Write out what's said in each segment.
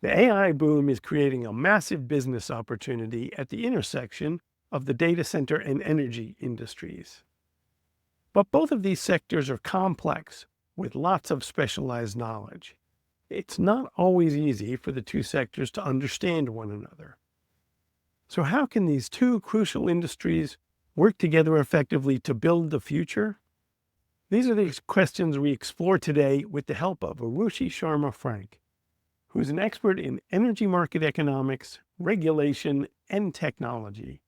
The AI boom is creating a massive business opportunity at the intersection of the data center and energy industries. But both of these sectors are complex with lots of specialized knowledge. It's not always easy for the two sectors to understand one another. So, how can these two crucial industries work together effectively to build the future? These are the questions we explore today with the help of Arushi Sharma Frank, who's an expert in energy market economics, regulation, and technology.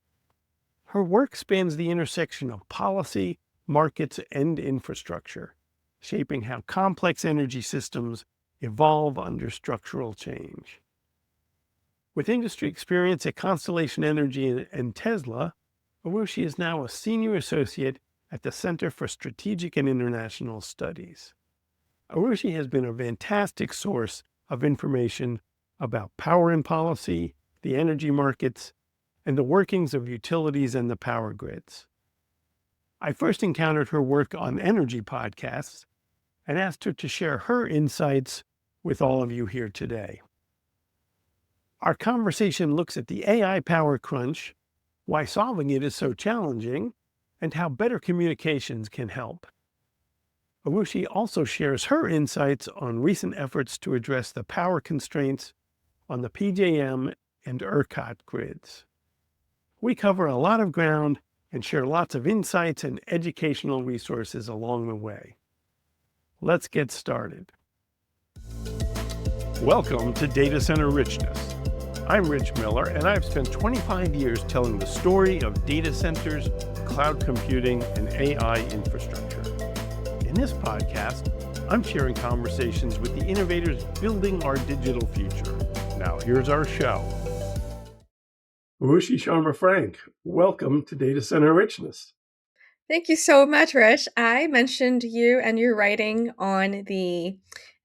Her work spans the intersection of policy, markets, and infrastructure, shaping how complex energy systems evolve under structural change. With industry experience at Constellation Energy and Tesla, Arushi is now a senior associate at the Center for Strategic and International Studies. Arushi has been a fantastic source of information about power and policy, the energy markets, and the workings of utilities and the power grids. I first encountered her work on energy podcasts and asked her to share her insights with all of you here today. Our conversation looks at the AI power crunch, why solving it is so challenging, and how better communications can help. Arushi also shares her insights on recent efforts to address the power constraints on the PJM and ERCOT grids. We cover a lot of ground and share lots of insights and educational resources along the way. Let's get started. Welcome to Data Center Richness. I'm Rich Miller, and I've spent 25 years telling the story of data centers, cloud computing, and AI infrastructure. In this podcast, I'm sharing conversations with the innovators building our digital future. Now, here's our show. Arushi Sharma Frank, welcome to Data Center Richness. Thank you so much, Rich. I mentioned you and your writing on the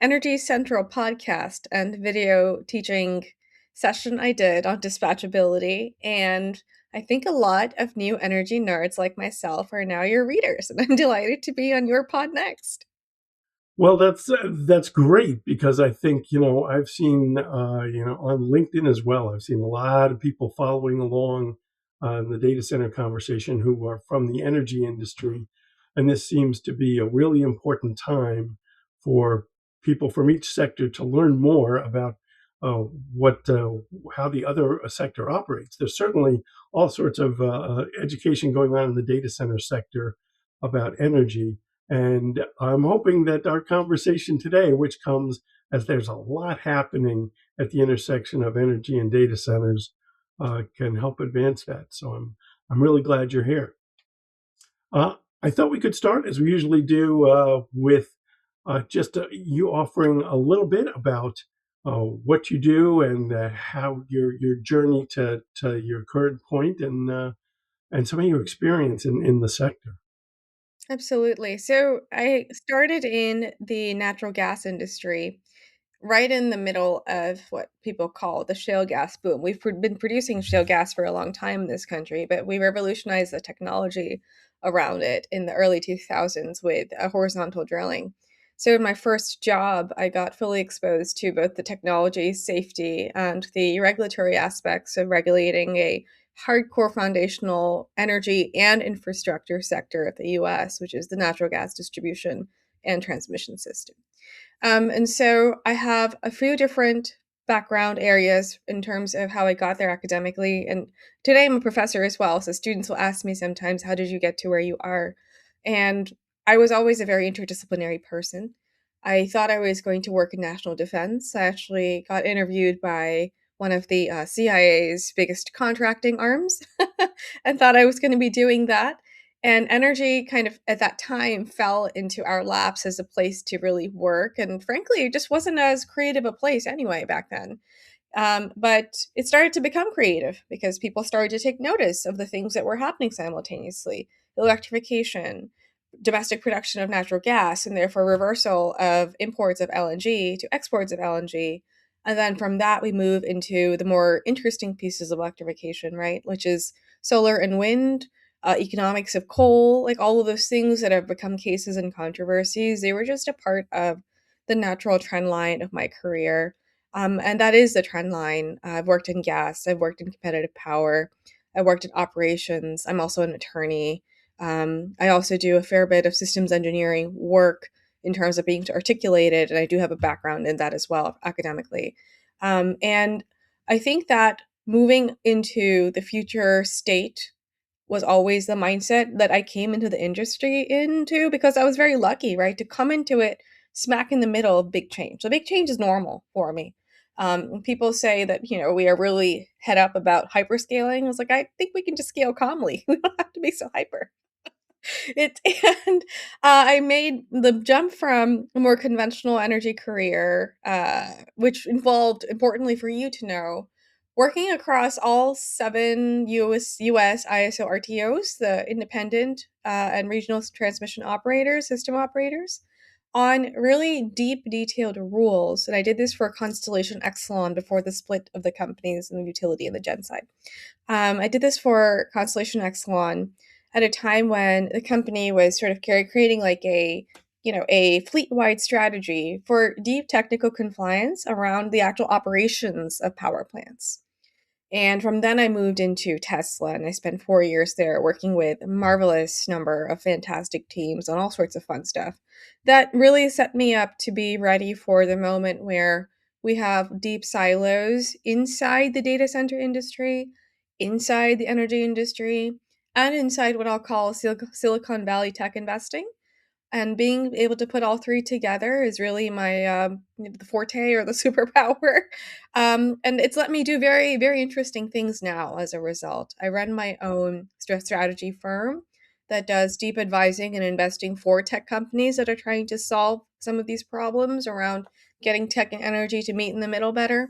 Energy Central podcast and video teaching session I did on dispatchability. And I think a lot of new energy nerds like myself are now your readers. And I'm delighted to be on your pod next. Well, that's great because I think I've seen on LinkedIn as well. I've seen a lot of people following along on the data center conversation who are from the energy industry, and this seems to be a really important time for people from each sector to learn more about what how the other sector operates. There's certainly all sorts of education going on in the data center sector about energy. And I'm hoping that our conversation today, which comes as there's a lot happening at the intersection of energy and data centers, can help advance that. So I'm really glad you're here. I thought we could start, as we usually do, with just you offering a little bit about what you do and how your journey to your current point and some of your experience in the sector. Absolutely. So I started in the natural gas industry right in the middle of what people call the shale gas boom. Been producing shale gas for a long time in this country, but we revolutionized the technology around it in the early 2000s with horizontal drilling. So in my first job, I got fully exposed to both the technology, safety, and the regulatory aspects of regulating a hardcore foundational energy and infrastructure sector of the US, which is the natural gas distribution and transmission system. And so I have a few different background areas in terms of how I got there academically. And today I'm a professor as well. So students will ask me sometimes, how did you get to where you are? And I was always a very interdisciplinary person. I thought I was going to work in national defense. I actually got interviewed by one of the CIA's biggest contracting arms and thought I was going to be doing that. And energy kind of at that time fell into our laps as a place to really work. And frankly, it just wasn't as creative a place anyway back then. But it started to become creative because people started to take notice of the things that were happening simultaneously: electrification, domestic production of natural gas, and therefore reversal of imports of LNG to exports of LNG. And then from that, we move into the more interesting pieces of electrification, right? Which is solar and wind, economics of coal, like all of those things that have become cases and controversies. They were just a part of the natural trend line of my career. And that is the trend line. I've worked in gas, I've worked in competitive power, I worked in operations. I'm also an attorney. I also do a fair bit of systems engineering work in terms of being articulated, and I do have a background in that as well academically. And I think that moving into the future state was always the mindset that I came into the industry into, because I was very lucky, right, to come into it smack in the middle of big change. So big change is normal for me. People say that, we are really head up about hyperscaling. I was like, I think we can just scale calmly. We don't have to be so hyper. It and I made the jump from a more conventional energy career, which involved, importantly for you to know, working across all 7 US ISO RTOs, the independent and regional transmission operators, system operators, on really deep, detailed rules. And I did this for Constellation Exelon before the split of the companies and the utility and the gen side. I did this for Constellation Exelon at a time when the company was sort of creating like a fleet-wide strategy for deep technical compliance around the actual operations of power plants. And from then I moved into Tesla and I spent 4 years there working with a marvelous number of fantastic teams on all sorts of fun stuff. That really set me up to be ready for the moment where we have deep silos inside the data center industry, inside the energy industry, and inside what I'll call Silicon Valley tech investing, and being able to put all three together is really my the forte or the superpower. And it's let me do very, very interesting things now as a result. I run my own strategy firm that does deep advising and investing for tech companies that are trying to solve some of these problems around getting tech and energy to meet in the middle better.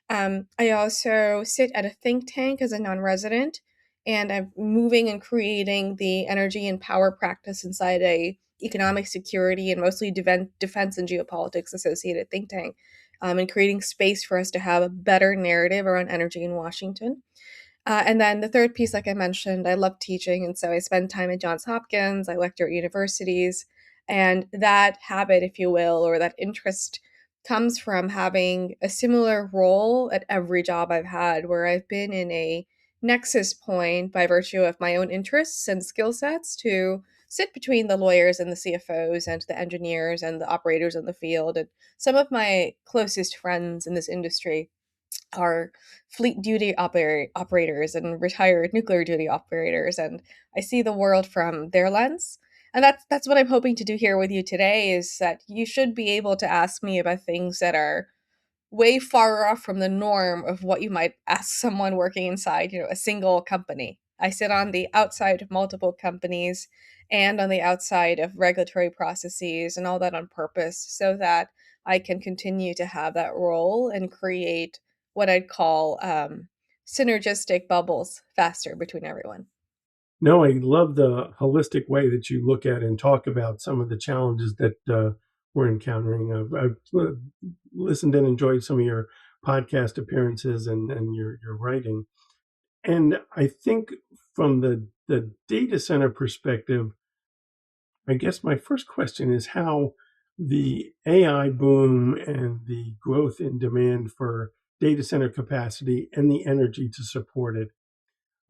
I also sit at a think tank as a non-resident, and I'm moving and creating the energy and power practice inside a economic security and mostly defense and geopolitics associated think tank, and creating space for us to have a better narrative around energy in Washington. And then the third piece, like I mentioned, I love teaching. And so I spend time at Johns Hopkins, I lecture at universities. And that habit, if you will, or that interest comes from having a similar role at every job I've had, where I've been in a nexus point by virtue of my own interests and skill sets to sit between the lawyers and the CFOs and the engineers and the operators in the field. And some of my closest friends in this industry are fleet duty operators and retired nuclear duty operators, and I see the world from their lens. And that's what I'm hoping to do here with you today, is that you should be able to ask me about things that are way far off from the norm of what you might ask someone working inside, a single company. I sit on the outside of multiple companies and on the outside of regulatory processes and all that on purpose so that I can continue to have that role and create what I'd call synergistic bubbles faster between everyone. No, I love the holistic way that you look at and talk about some of the challenges that we're encountering. I've listened and enjoyed some of your podcast appearances and your writing. And I think from the data center perspective, I guess my first question is how the AI boom and the growth in demand for data center capacity and the energy to support it,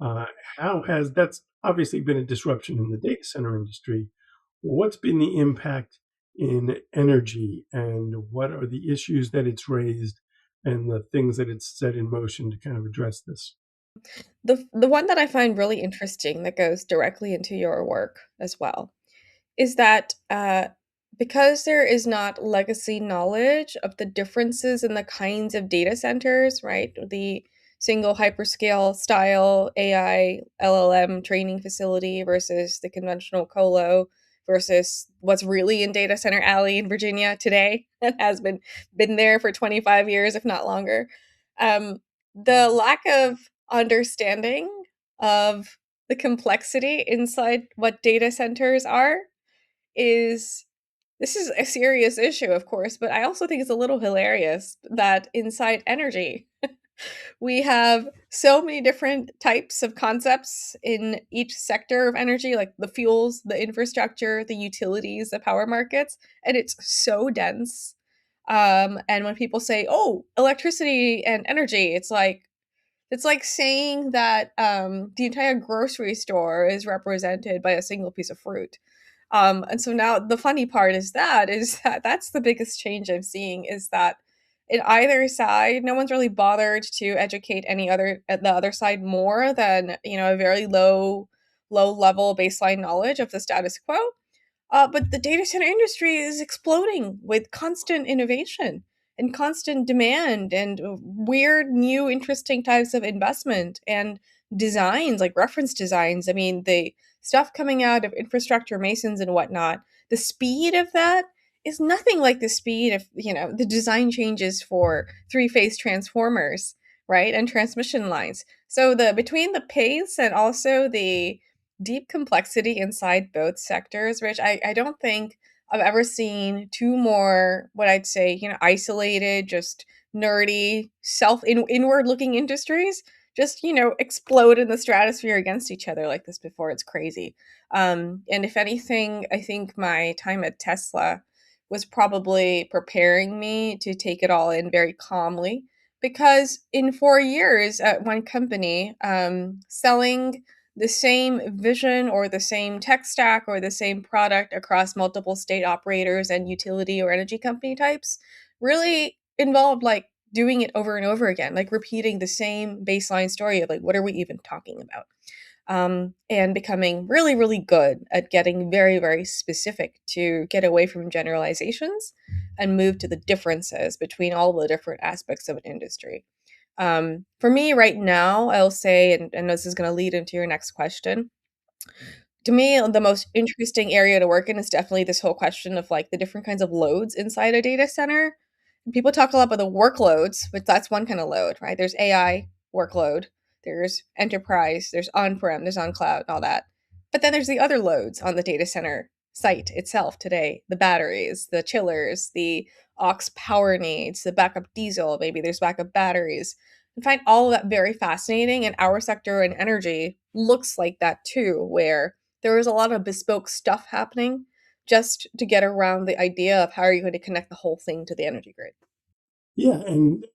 uh, how has that's obviously been a disruption in the data center industry. What's been the impact in energy, and what are the issues that it's raised and the things that it's set in motion to kind of address this? The one that I find really interesting that goes directly into your work as well is that because there is not legacy knowledge of the differences in the kinds of data centers, right? The single hyperscale style AI LLM training facility versus the conventional colo versus what's really in Data Center Alley in Virginia today and has been there for 25 years, if not longer. The lack of understanding of the complexity inside what data centers are is this is a serious issue, of course, but I also think it's a little hilarious that inside energy, we have so many different types of concepts in each sector of energy, like the fuels, the infrastructure, the utilities, the power markets, and it's so dense. And when people say, "Oh, electricity and energy," it's like saying that the entire grocery store is represented by a single piece of fruit. And so now the funny part is that that's the biggest change I'm seeing is that in either side, no one's really bothered to educate any other at the other side more than a very low level baseline knowledge of the status quo. But the data center industry is exploding with constant innovation and constant demand and weird, new, interesting types of investment and designs, like reference designs. I mean, the stuff coming out of infrastructure masons and whatnot, the speed of that is nothing like the speed of, the design changes for three-phase transformers, right? And transmission lines. So the between the pace and also the deep complexity inside both sectors, which I don't think I've ever seen two more, what I'd say, isolated, just nerdy, inward looking industries just, explode in the stratosphere against each other like this before. It's crazy. And if anything, I think my time at Tesla was probably preparing me to take it all in very calmly because in 4 years at one company, selling the same vision or the same tech stack or the same product across multiple state operators and utility or energy company types really involved like doing it over and over again, like repeating the same baseline story of like, what are we even talking about? And becoming really, really good at getting very, very specific to get away from generalizations and move to the differences between all the different aspects of an industry. For me, right now, I'll say, and this is going to lead into your next question. To me, the most interesting area to work in is definitely this whole question of like the different kinds of loads inside a data center. People talk a lot about the workloads, but that's one kind of load, right? There's AI workload, there's enterprise, there's on-prem, there's on cloud, and all that. But then there's the other loads on the data center site itself today, the batteries, the chillers, the aux power needs, the backup diesel, maybe there's backup batteries. I find all of that very fascinating, and our sector in energy looks like that too, where there is a lot of bespoke stuff happening just to get around the idea of how are you going to connect the whole thing to the energy grid. Yeah, and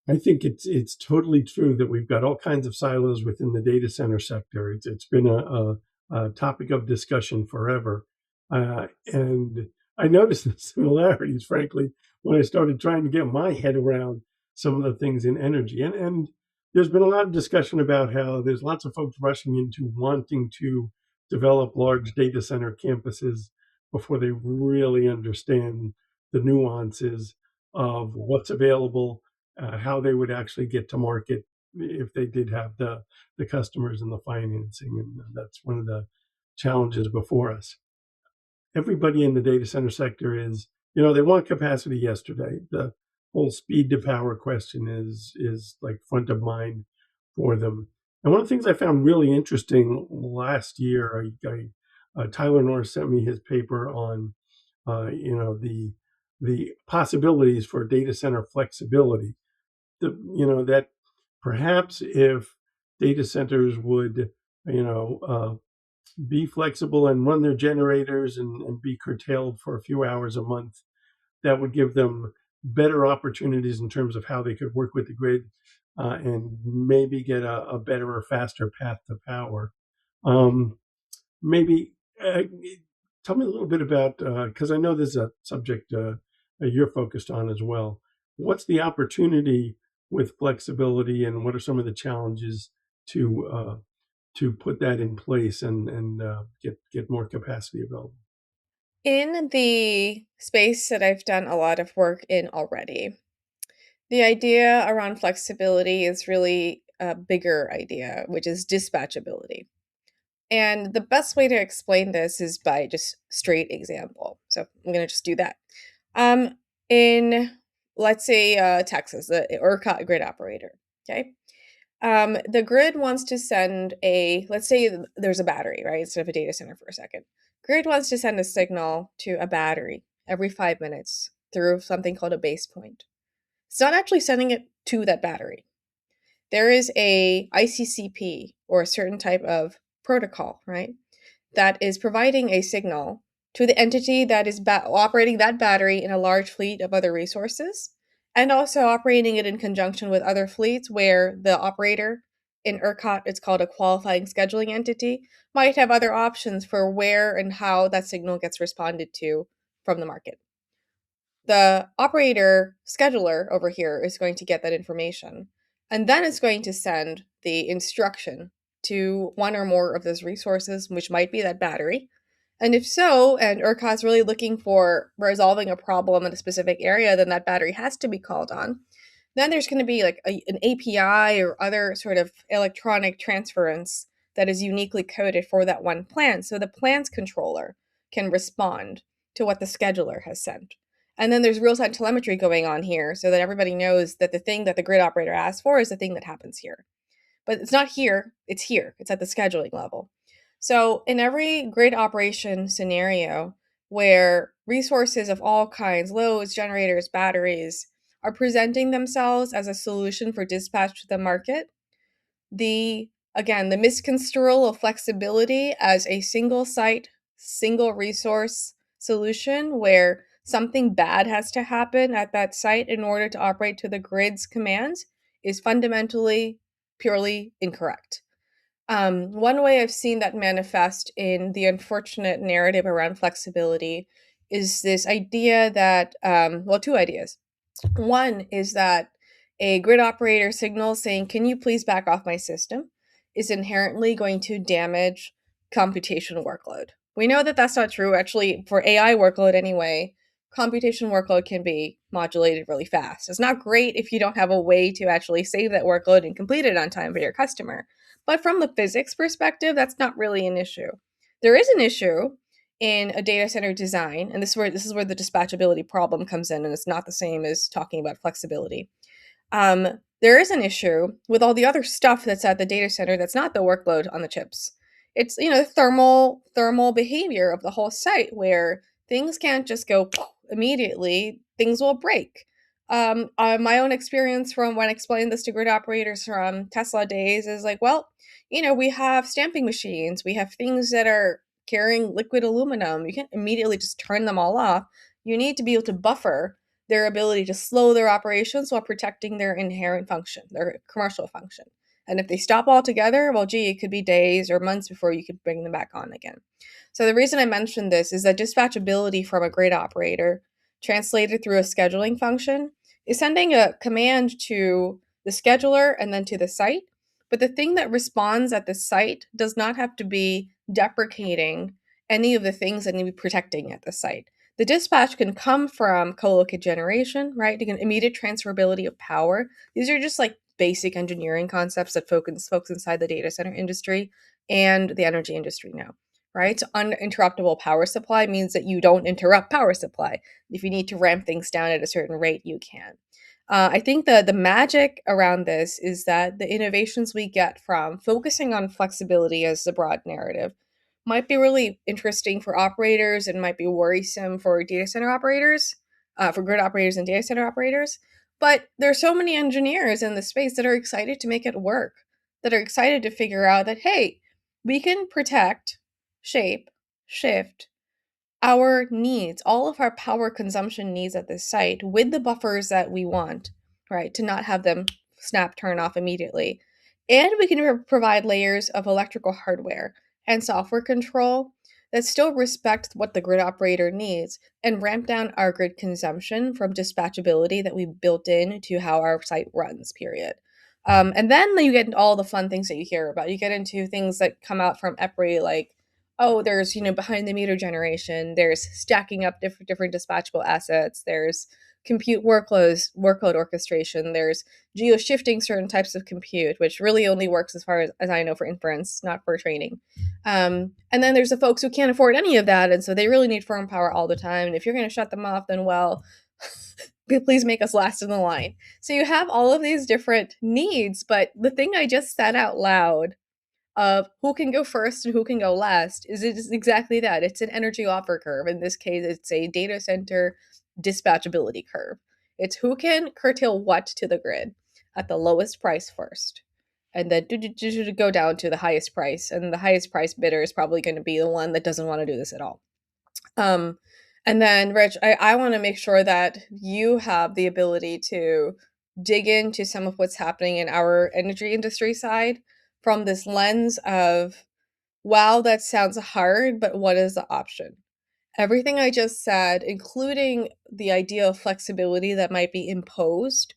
I think it's totally true that we've got all kinds of silos within the data center sector. It's been a topic of discussion forever, and I noticed the similarities, frankly, when I started trying to get my head around some of the things in energy. And there's been a lot of discussion about how there's lots of folks rushing into wanting to develop large data center campuses before they really understand the nuances of what's available, how they would actually get to market if they did have the customers and the financing, and that's one of the challenges before us. Everybody in the data center sector is, they want capacity yesterday. The whole speed to power question is like front of mind for them. And one of the things I found really interesting last year, Tyler Norris sent me his paper on, the possibilities for data center flexibility. That perhaps if data centers would, be flexible and run their generators and be curtailed for a few hours a month, that would give them better opportunities in terms of how they could work with the grid, and maybe get a better or faster path to power. Um, maybe tell me a little bit about, because I know this is a subject you're focused on as well. What's the opportunity with flexibility, and what are some of the challenges to put that in place and get more capacity available? In the space that I've done a lot of work in already, the idea around flexibility is really a bigger idea, which is dispatchability. And the best way to explain this is by just straight example. So I'm going to just do that. In let's say Texas, the ERCOT grid operator. Okay. The grid wants to send let's say there's a battery, right? Instead of a data center for a second. Grid wants to send a signal to a battery every 5 minutes through something called a base point. It's not actually sending it to that battery. There is a ICCP or a certain type of protocol, right? That is providing a signal to the entity that is operating that battery in a large fleet of other resources, and also operating it in conjunction with other fleets where the operator in ERCOT, it's called a qualifying scheduling entity, might have other options for where and how that signal gets responded to from the market. The operator scheduler over here is going to get that information, and then it's going to send the instruction to one or more of those resources, which might be that battery. And if so, and ERCOT's really looking for resolving a problem in a specific area, then that battery has to be called on. Then there's going to be like an API or other sort of electronic transference that is uniquely coded for that one plan. So the plans controller can respond to what the scheduler has sent. And then there's real time telemetry going on here so that everybody knows that the thing that the grid operator asked for is the thing that happens here. But it's not here, it's here, it's at the scheduling level. So, in every grid operation scenario where resources of all kinds, loads, generators, batteries, are presenting themselves as a solution for dispatch to the market, the again, the misconstrual of flexibility as a single site, single resource solution where something bad has to happen at that site in order to operate to the grid's commands is fundamentally purely incorrect. One way I've seen that manifest in the unfortunate narrative around flexibility is this idea that, well, two ideas. One is that a grid operator signal saying, "Can you please back off my system?" is inherently going to damage computation workload. We know that that's not true. Actually, for AI workload anyway, computation workload can be modulated really fast. It's not great if you don't have a way to actually save that workload and complete it on time for your customer. But from the physics perspective, that's not really an issue. There is an issue in a data center design, and this is where the dispatchability problem comes in, and it's not the same as talking about flexibility. There is an issue with all the other stuff that's at the data center that's not the workload on the chips. It's the thermal behavior of the whole site where things can't just go immediately. Things will break. My own experience from when I explained this to grid operators from Tesla days is like, well, we have stamping machines, we have things that are carrying liquid aluminum. You can't immediately just turn them all off. You need to be able to buffer their ability to slow their operations while protecting their inherent function, their commercial function. And if they stop altogether, well, gee, it could be days or months before you could bring them back on again. So the reason I mentioned this is that dispatchability from a grid operator, translated through a scheduling function, is sending a command to the scheduler and then to the site. But the thing that responds at the site does not have to be deprecating any of the things that need to be protecting at the site. The dispatch can come from co-located generation, right? You can immediate transferability of power. These are just like basic engineering concepts that folks inside the data center industry and the energy industry know, right? So uninterruptible power supply means that you don't interrupt power supply. If you need to ramp things down at a certain rate, you can. I think the magic around this is that the innovations we get from focusing on flexibility as the broad narrative might be really interesting for operators and might be worrisome for data center operators, for grid operators and data center operators. But there are so many engineers in the space that are excited to make it work, that are excited to figure out that, hey, we can protect, shape, shift our needs, all of our power consumption needs at this site with the buffers that we want, right? To not have them snap turn off immediately. And we can provide layers of electrical hardware and software control that still respect what the grid operator needs and ramp down our grid consumption from dispatchability that we've built into how our site runs, period. And then you get into all the fun things that you hear about. You get into things that come out from EPRI, like, oh, there's behind the meter generation, there's stacking up different dispatchable assets, there's workload orchestration, there's geo shifting certain types of compute, which really only works as far as I know for inference, not for training. And then there's the folks who can't afford any of that, and so they really need firm power all the time. And if you're going to shut them off, then well, please make us last in the line. So you have all of these different needs, but the thing I just said out loud of who can go first and who can go last is exactly that. It's an energy offer curve. In this case, it's a data center dispatchability curve. It's who can curtail what to the grid at the lowest price first. And then go down to the highest price. And the highest price bidder is probably going to be the one that doesn't want to do this at all. Um, and then, Rich, I want to make sure that you have the ability to dig into some of what's happening in our energy industry side from this lens of, wow, that sounds hard, but what is the option? Everything I just said, including the idea of flexibility that might be imposed,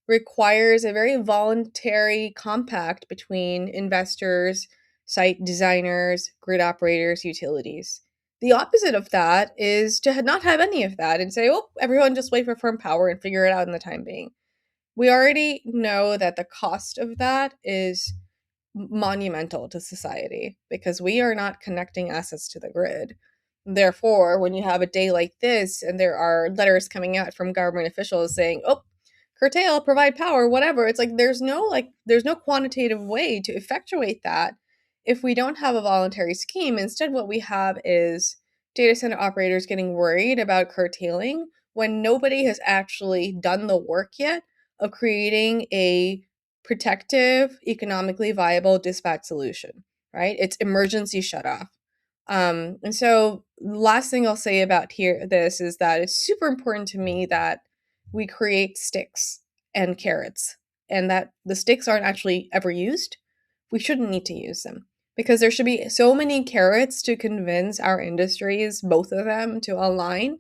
requires a very voluntary compact between investors, site designers, grid operators, utilities. The opposite of that is to not have any of that and say, oh, everyone just wait for firm power and figure it out in the time being. We already know that the cost of that is monumental to society because we are not connecting assets to the grid. Therefore, when you have a day like this and there are letters coming out from government officials saying, "Oh, curtail, provide power, whatever," it's like there's no quantitative way to effectuate that if we don't have a voluntary scheme. Instead, what we have is data center operators getting worried about curtailing when nobody has actually done the work yet of creating a protective, economically viable dispatch solution, right? It's emergency shut off. And so last thing I'll say about here this is that it's super important to me that we create sticks and carrots and that the sticks aren't actually ever used. We shouldn't need to use them because there should be so many carrots to convince our industries, both of them, to align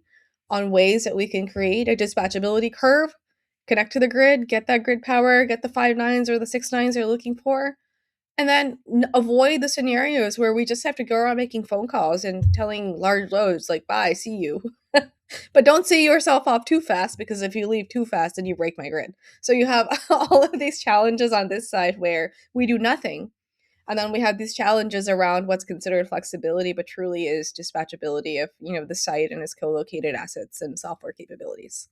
on ways that we can create a dispatchability curve, connect to the grid, get that grid power, get the 5 nines or the 6 nines they're looking for, and then avoid the scenarios where we just have to go around making phone calls and telling large loads like, bye, see you. But don't see yourself off too fast because if you leave too fast, then you break my grid. So you have all of these challenges on this side where we do nothing. And then we have these challenges around what's considered flexibility, but truly is dispatchability of, the site and its co-located assets and software capabilities.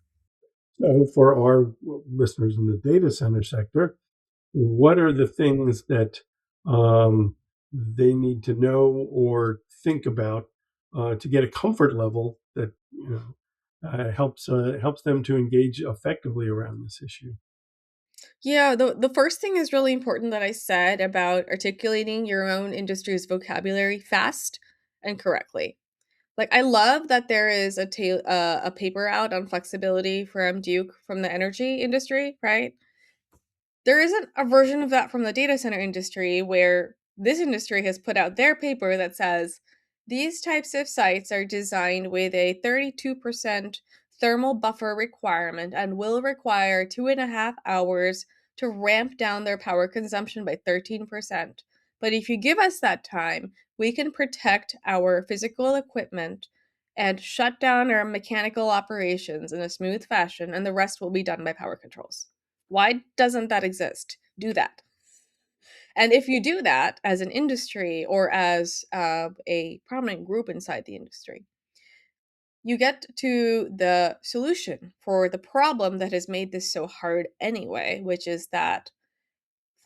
So, for our listeners in the data center sector, what are the things that they need to know or think about to get a comfort level that helps them to engage effectively around this issue? Yeah, the first thing is really important that I said about articulating your own industry's vocabulary fast and correctly. Like I love that there is a paper out on flexibility from Duke from the energy industry, right? There isn't a version of that from the data center industry where this industry has put out their paper that says these types of sites are designed with a 32% thermal buffer requirement and will require 2.5 hours to ramp down their power consumption by 13%. But if you give us that time, we can protect our physical equipment and shut down our mechanical operations in a smooth fashion, and the rest will be done by power controls. Why doesn't that exist? Do that. And if you do that as an industry or as a prominent group inside the industry, you get to the solution for the problem that has made this so hard anyway, which is that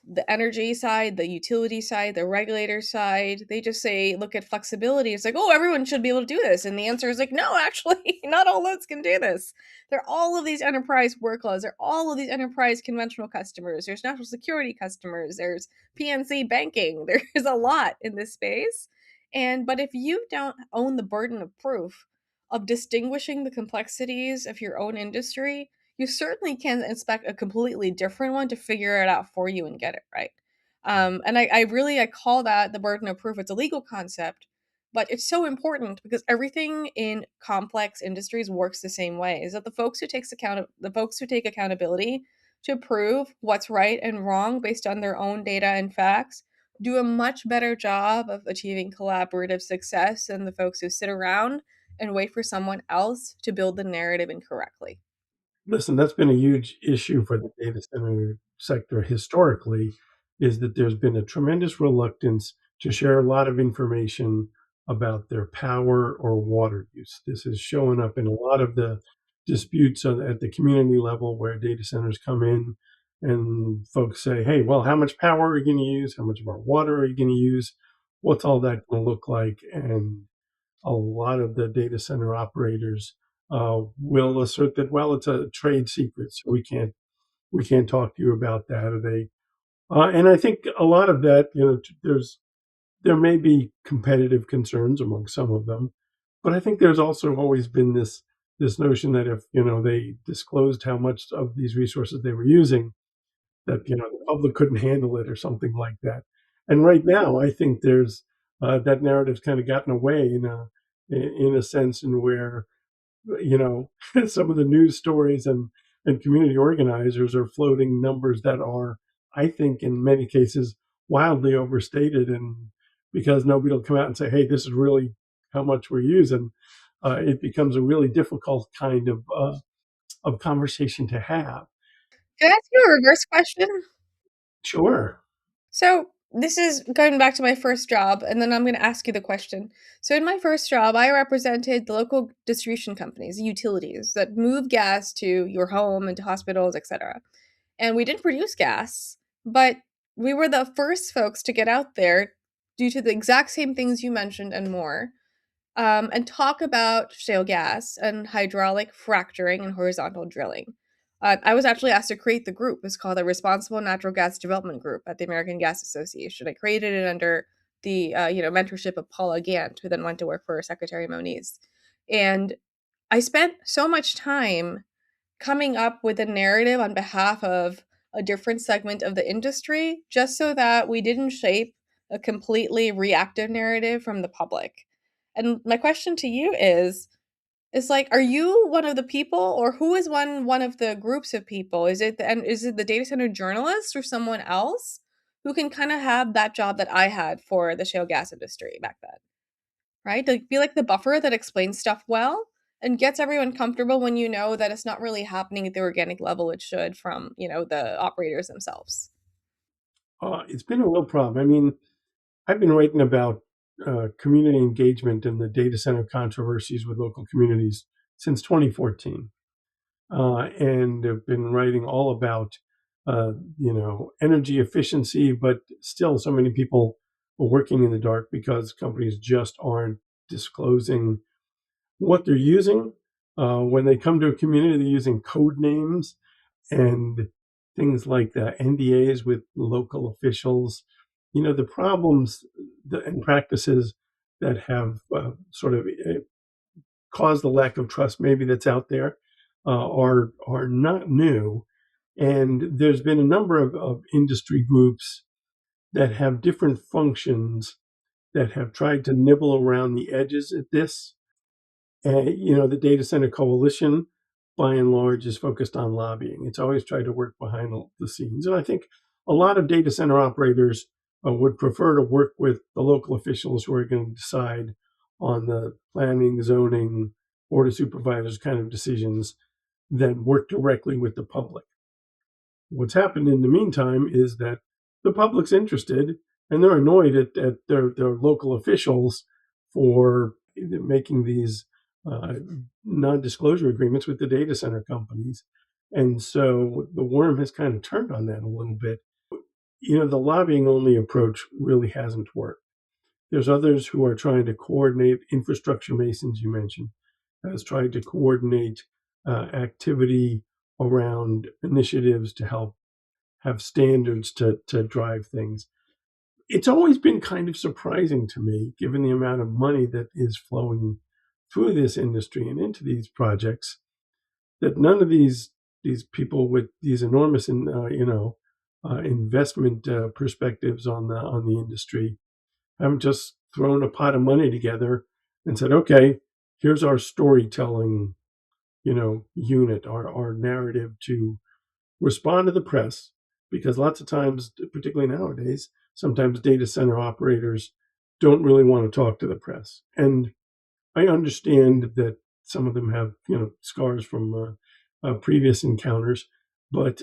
the energy side, the utility side, the regulator side, they just say, look at flexibility. It's like, oh, everyone should be able to do this. And the answer is like, no, actually, not all loads can do this. There are all of these enterprise workloads. There are all of these enterprise conventional customers. There's national security customers. There's PNC banking. There's a lot in this space. But if you don't own the burden of proof of distinguishing the complexities of your own industry, you certainly can inspect a completely different one to figure it out for you and get it right. And I call that the burden of proof. It's a legal concept, but it's so important because everything in complex industries works the same way. Is that the folks who take accountability to prove what's right and wrong based on their own data and facts do a much better job of achieving collaborative success than the folks who sit around and wait for someone else to build the narrative incorrectly. Listen, that's been a huge issue for the data center sector historically, is that there's been a tremendous reluctance to share a lot of information about their power or water use. This is showing up in a lot of the disputes at the community level where data centers come in and folks say, hey, well, how much power are you going to use? How much of our water are you going to use? What's all that going to look like? And a lot of the data center operators will assert that, well, it's a trade secret, so we can't talk to you about that. Or and I think a lot of that, there may be competitive concerns among some of them, But I think there's also always been this notion that if they disclosed how much of these resources they were using, that the public couldn't handle it or something like that. And right now, I think there's that narrative's kind of gotten away in a sense, in where you know some of the news stories and community organizers are floating numbers that are, I think, in many cases wildly overstated, and because nobody will come out and say, hey, this is really how much we're using, it becomes a really difficult kind of conversation to have. Can I ask you a reverse question? Sure. So this is going back to my first job, and then I'm going to ask you the question. So in my first job, I represented the local distribution companies, the utilities that move gas to your home and to hospitals, etc. And we didn't produce gas, but we were the first folks to get out there due to the exact same things you mentioned and more, and talk about shale gas and hydraulic fracturing and horizontal drilling. I was actually asked to create the group. It's called the Responsible Natural Gas Development Group at the American Gas Association. I created it under the mentorship of Paula Gant, who then went to work for Secretary Moniz. And I spent so much time coming up with a narrative on behalf of a different segment of the industry, just so that we didn't shape a completely reactive narrative from the public. And my question to you is like, are you one of the people, or who is one of the groups of people? Is it the data center journalists or someone else who can kind of have that job that I had for the shale gas industry back then? Right? Like, be like the buffer that explains stuff well and gets everyone comfortable when you know that it's not really happening at the organic level it should from, the operators themselves. It's been a real problem. I mean, I've been writing about community engagement and the data center controversies with local communities since 2014, and have been writing all about energy efficiency, but still, so many people are working in the dark because companies just aren't disclosing what they're using. When they come to a community, they're using code names and things like the NDAs with local officials. The problems and practices that have sort of caused the lack of trust, maybe that's out there, are not new. And there's been a number of industry groups that have different functions that have tried to nibble around the edges at this. The Data Center Coalition, by and large, is focused on lobbying. It's always tried to work behind the scenes. And I think a lot of data center operators would prefer to work with the local officials who are going to decide on the planning, zoning, board of supervisors kind of decisions than work directly with the public. What's happened in the meantime is that the public's interested, and they're annoyed at their local officials for making these uh, non-disclosure agreements with the data center companies. And so the worm has kind of turned on that a little bit. The lobbying only approach really hasn't worked. There's others who are trying to coordinate. Infrastructure Masons, you mentioned, has tried to coordinate activity around initiatives to help have standards to drive things. It's always been kind of surprising to me, given the amount of money that is flowing through this industry and into these projects, that none of these people with these enormous investment perspectives on the industry haven't just thrown a pot of money together and said, okay, here's our storytelling unit, our narrative to respond to the press, because lots of times, particularly nowadays, sometimes data center operators don't really want to talk to the press. And I understand that some of them have scars from previous encounters, but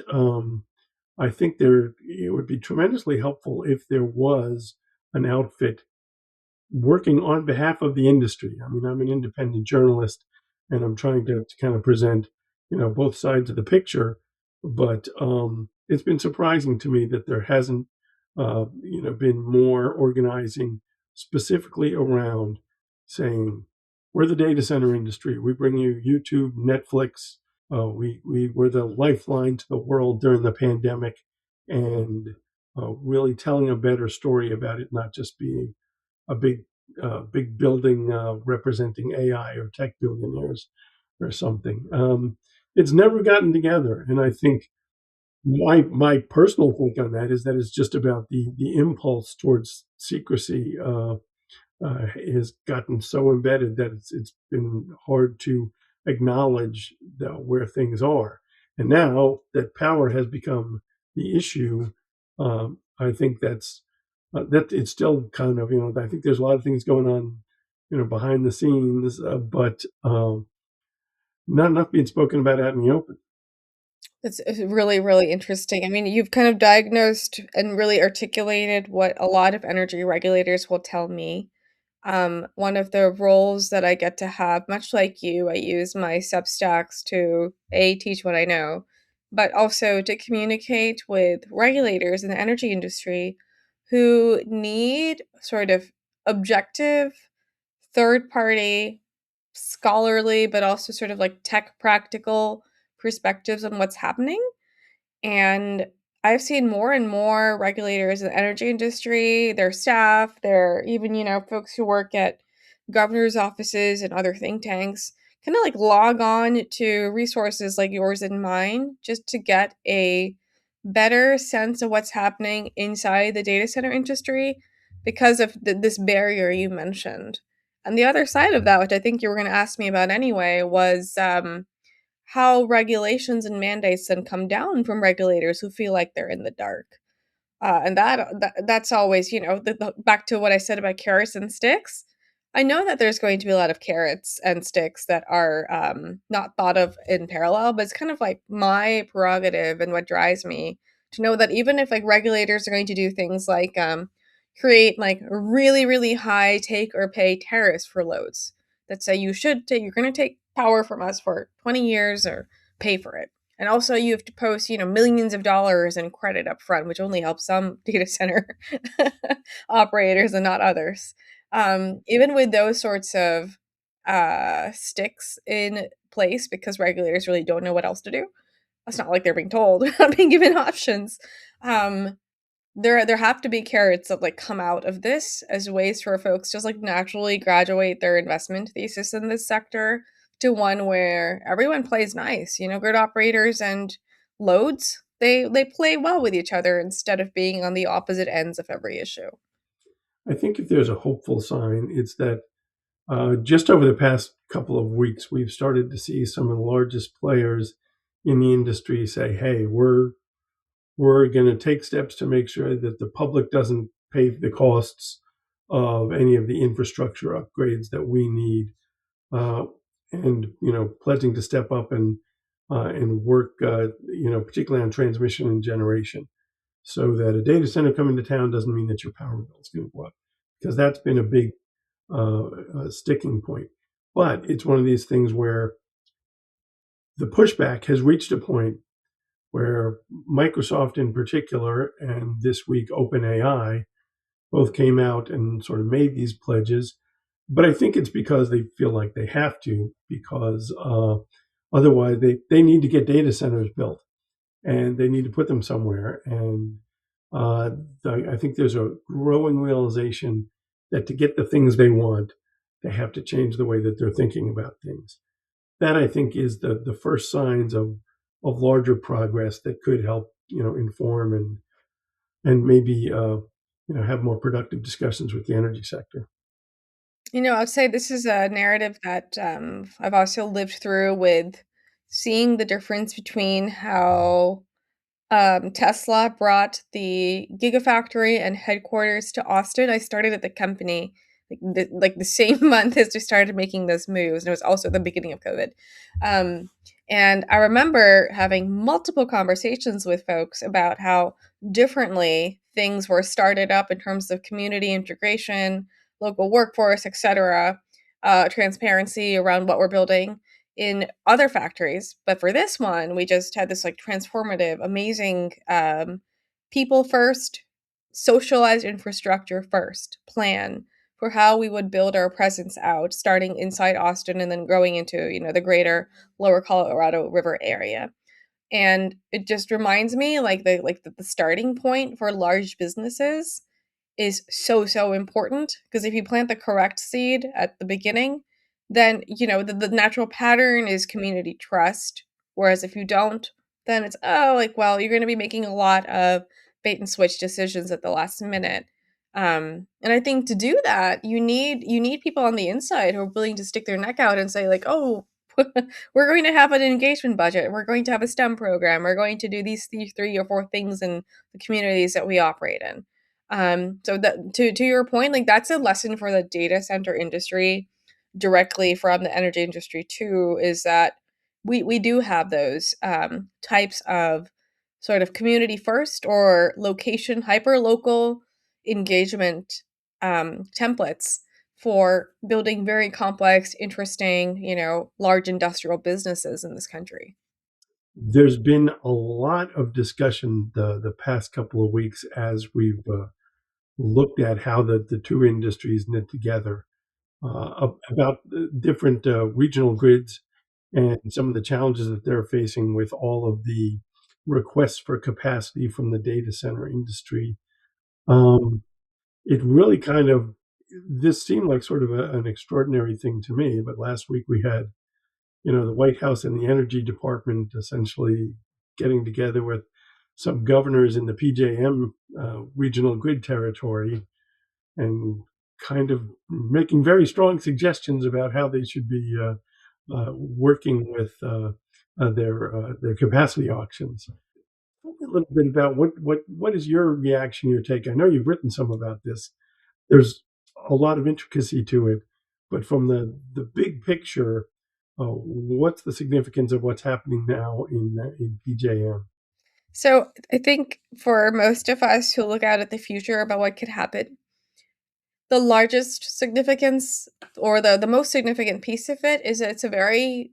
I think it would be tremendously helpful if there was an outfit working on behalf of the industry. I mean, I'm an independent journalist, and I'm trying to kind of present, both sides of the picture. But it's been surprising to me that there hasn't, been more organizing specifically around saying, we're the data center industry. We bring you YouTube, Netflix. We were the lifeline to the world during the pandemic, and really telling a better story about it not just being a big big building representing AI or tech billionaires or something. It's never gotten together, and I think my personal take on that is that it's just about the impulse towards secrecy has gotten so embedded that it's been hard to acknowledge where things are. And now that power has become the issue, I think that it's still kind of, I think there's a lot of things going on, behind the scenes, but not enough being spoken about out in the open. It's really, really interesting. I mean, you've kind of diagnosed and really articulated what a lot of energy regulators will tell me. One of the roles that I get to have, much like you, I use my Substacks to A, teach what I know, but also to communicate with regulators in the energy industry who need sort of objective, third party, scholarly, but also sort of like tech practical perspectives on what's happening. And I've seen more and more regulators in the energy industry, their staff, their even, folks who work at governor's offices and other think tanks kind of like log on to resources like yours and mine just to get a better sense of what's happening inside the data center industry because of this barrier you mentioned. And the other side of that, which I think you were going to ask me about anyway, was how regulations and mandates then come down from regulators who feel like they're in the dark. That's always, back to what I said about carrots and sticks. I know that there's going to be a lot of carrots and sticks that are not thought of in parallel, but it's kind of like my prerogative and what drives me to know that even if like regulators are going to do things like create like really, really high take or pay tariffs for loads that say you're going to take power from us for 20 years or pay for it. And also you have to post, millions of dollars in credit up front, which only helps some data center operators and not others. Even with those sorts of sticks in place, because regulators really don't know what else to do. It's not like they're being told, they're not being given options. Um, there have to be carrots that like come out of this as ways for folks just like naturally graduate their investment thesis in this sector to one where everyone plays nice. Grid operators and loads, they play well with each other instead of being on the opposite ends of every issue. I think if there's a hopeful sign, it's that just over the past couple of weeks, we've started to see some of the largest players in the industry say, "Hey, we're going to take steps to make sure that the public doesn't pay the costs of any of the infrastructure upgrades that we need," uh, and pledging to step up and work, particularly on transmission and generation, so that a data center coming to town doesn't mean that your power bill is going to go up, because that's been a big sticking point. But it's one of these things where the pushback has reached a point where Microsoft in particular, and this week OpenAI, both came out and sort of made these pledges. But I think it's because they feel like they have to, because otherwise they need to get data centers built and they need to put them somewhere. And uh, I think there's a growing realization that to get the things they want, they have to change the way that they're thinking about things. That I think is the first signs of larger progress that could help inform and maybe have more productive discussions with the energy sector. I'd say this is a narrative that I've also lived through with seeing the difference between how Tesla brought the Gigafactory and headquarters to Austin. I started at the company like the same month as we started making those moves, and it was also the beginning of COVID. Um, and I remember having multiple conversations with folks about how differently things were started up in terms of community integration, local workforce, etc., transparency around what we're building in other factories. But for this one, we just had this like transformative, amazing people first, socialized infrastructure first plan for how we would build our presence out, starting inside Austin and then growing into, the greater lower Colorado River area. And it just reminds me like the starting point for large businesses is so, so important, because if you plant the correct seed at the beginning, then, the natural pattern is community trust. Whereas if you don't, then it's, oh, like, well, you're going to be making a lot of bait and switch decisions at the last minute. And I think to do that, you need people on the inside who are willing to stick their neck out and say, like, oh, we're going to have an engagement budget. We're going to have a STEM program. We're going to do these 3 or 4 things in the communities that we operate in. So that, to your point, like, that's a lesson for the data center industry directly from the energy industry too, is that we do have those types of sort of community first or location hyper local engagement templates for building very complex, interesting, large industrial businesses in this country. There's been a lot of discussion the past couple of weeks as we've looked at how the two industries knit together, about different regional grids and some of the challenges that they're facing with all of the requests for capacity from the data center industry. Um, it really kind of this seemed like sort of an extraordinary thing to me. But last week we had, the White House and the Energy Department essentially getting together with some governors in the PJM regional grid territory and kind of making very strong suggestions about how they should be working with their capacity auctions. Tell me a little bit about what is your reaction, your take? I know you've written some about this. There's a lot of intricacy to it, but from the big picture, what's the significance of what's happening now in PJM? So I think for most of us who look out at the future about what could happen, the largest significance, or the most significant piece of it, is that it's a very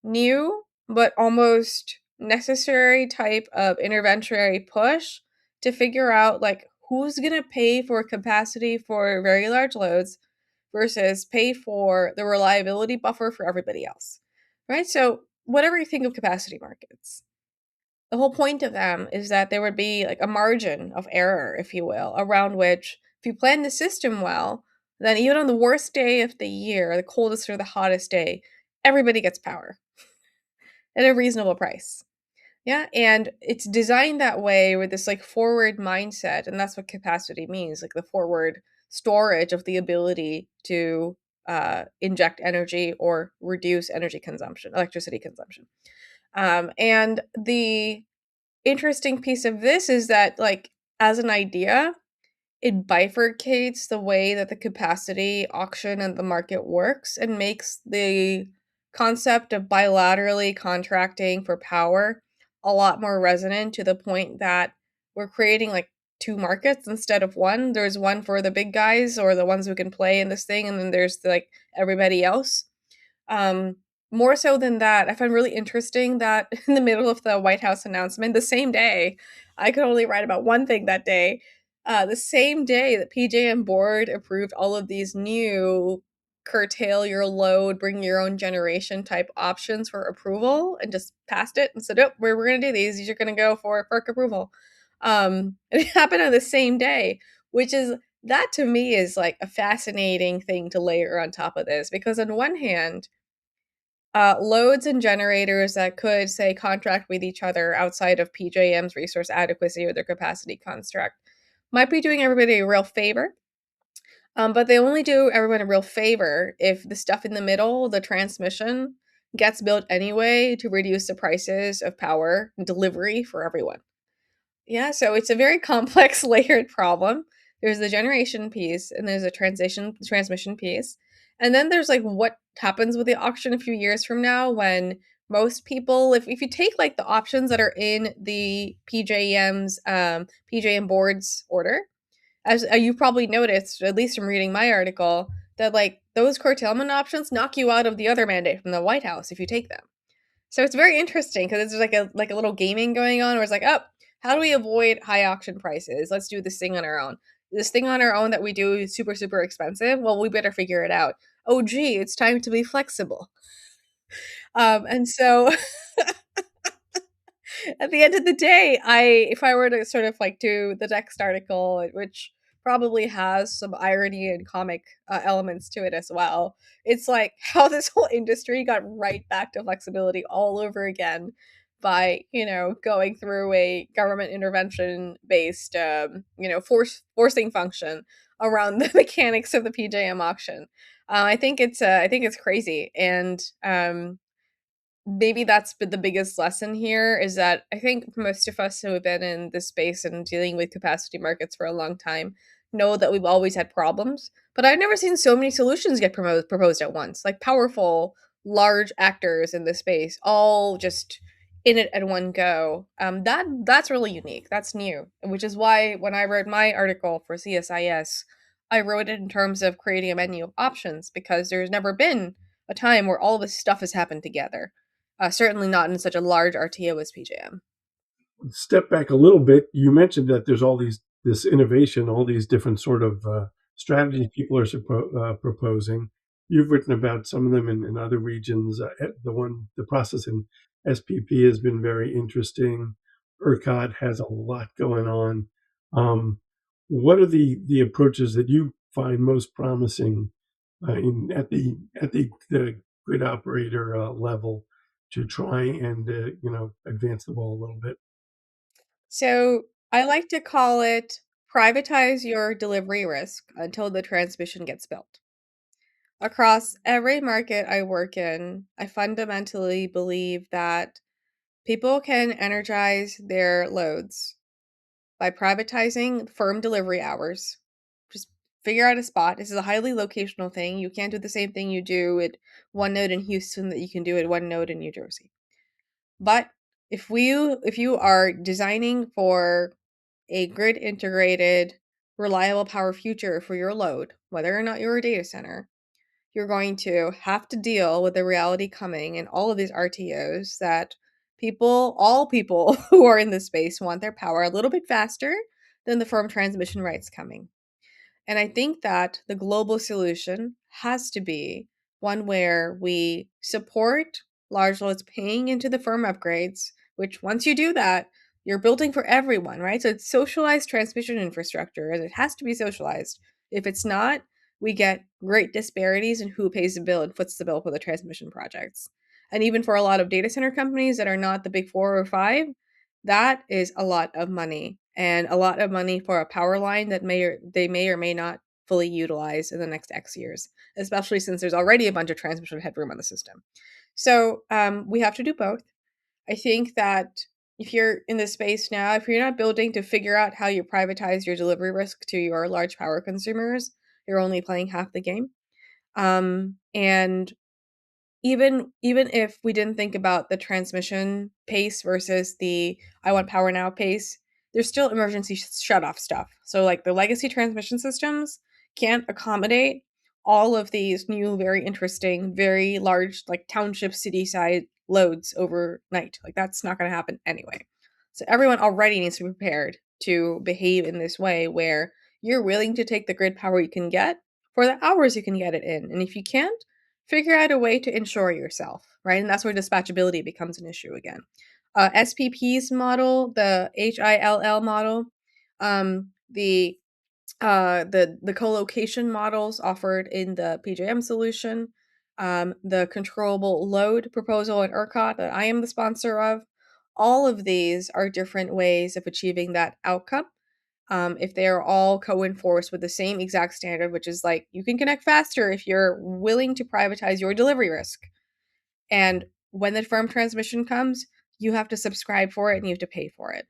new but almost necessary type of interventionary push to figure out, like, who's going to pay for capacity for very large loads versus pay for the reliability buffer for everybody else. Right? So whatever you think of capacity markets, the whole point of them is that there would be like a margin of error, if you will, around which, if you plan the system well, then even on the worst day of the year, the coldest or the hottest day, everybody gets power at a reasonable price. Yeah, and it's designed that way with this like forward mindset, and that's what capacity means, like the forward storage of the ability to inject energy or reduce energy consumption, electricity consumption. And the interesting piece of this is that, like, as an idea, it bifurcates the way that the capacity auction and the market works and makes the concept of bilaterally contracting for power a lot more resonant, to the point that we're creating like two markets instead of one. There's one for the big guys or the ones who can play in this thing, and then there's like everybody else. Um, More so than that, I found really interesting that in the middle of the White House announcement, the same day, I could only write about one thing that day. The same day that PJM board approved all of these new curtail your load, bring your own generation type options for approval, and just passed it and said, "Oh, we're going to do these. These are going to go for FERC approval." It happened on the same day, which is, that to me is like a fascinating thing to layer on top of this, because on one hand, loads and generators that could, say, contract with each other outside of PJM's resource adequacy or their capacity construct might be doing everybody a real favor. But they only do everyone a real favor if the stuff in the middle, the transmission, gets built anyway to reduce the prices of power and delivery for everyone. Yeah, so it's a very complex layered problem. There's the generation piece, and there's a transmission piece. And then there's like what happens with the auction a few years from now, when most people, if you take like the options that are in the PJM board's order, as you probably noticed, at least from reading my article, that like those curtailment options knock you out of the other mandate from the White House if you take them. So it's very interesting because it's like a little gaming going on where it's like, oh, how do we avoid high auction prices? Let's do this thing on our own. This thing on our own that we do is super, super expensive. Well, we better figure it out. Oh, gee, it's time to be flexible. And so At the end of the day, if I were to sort of like do the next article, which probably has some irony and comic elements to it as well, it's like how this whole industry got right back to flexibility all over again by going through a government intervention based forcing function around the mechanics of the PJM auction. I think it's crazy, and maybe that's been the biggest lesson here is that I think most of us who have been in this space and dealing with capacity markets for a long time know that we've always had problems. But I've never seen so many solutions get proposed at once, like powerful, large actors in this space, all just in it at one go. That's really unique. That's new, which is why when I wrote my article for CSIS, I wrote it in terms of creating a menu of options because there's never been a time where all this stuff has happened together. Certainly not in such a large RTO as PJM. Step back a little bit. You mentioned that there's all this innovation, all these different sort of strategies people are proposing. You've written about some of them in other regions. The process in SPP has been very interesting. ERCOT has a lot going on. Um, what are the approaches that you find most promising at the grid operator level to try and advance the ball a little bit? So I like to call it privatize your delivery risk until the transmission gets built. Across every market I work in, I fundamentally believe that people can energize their loads by privatizing firm delivery hours. Just figure out a spot. This is a highly locational thing. You can't do the same thing you do at one node in Houston that you can do at one node in New Jersey. But if you are designing for a grid integrated, reliable power future for your load, whether or not you're a data center, you're going to have to deal with the reality coming in all of these RTOs that all people who are in this space want their power a little bit faster than the firm transmission rights coming. And I think that the global solution has to be one where we support large loads paying into the firm upgrades, which once you do that, you're building for everyone, right? So it's socialized transmission infrastructure and it has to be socialized. If it's not, we get great disparities in who pays the bill and foots the bill for the transmission projects. And even for a lot of data center companies that are not the big 4 or 5, that is a lot of money and a lot of money for a power line that they may or may not fully utilize in the next X years, especially since there's already a bunch of transmission headroom on the system. So we have to do both. I think that if you're in this space now, if you're not building to figure out how you privatize your delivery risk to your large power consumers, you're only playing half the game. And even if we didn't think about the transmission pace versus the I want power now pace, there's still emergency shut off stuff. So like the legacy transmission systems can't accommodate all of these new very interesting, very large like township city side loads overnight. Like that's not going to happen anyway. So everyone already needs to be prepared to behave in this way where you're willing to take the grid power you can get for the hours you can get it in. And if you can't, figure out a way to insure yourself, right? And that's where dispatchability becomes an issue again. SPP's model, the HILL model, the co-location models offered in the PJM solution, the controllable load proposal in ERCOT that I am the sponsor of. All of these are different ways of achieving that outcome. If they are all co-enforced with the same exact standard, which is like you can connect faster if you're willing to privatize your delivery risk. And when the firm transmission comes, you have to subscribe for it and you have to pay for it.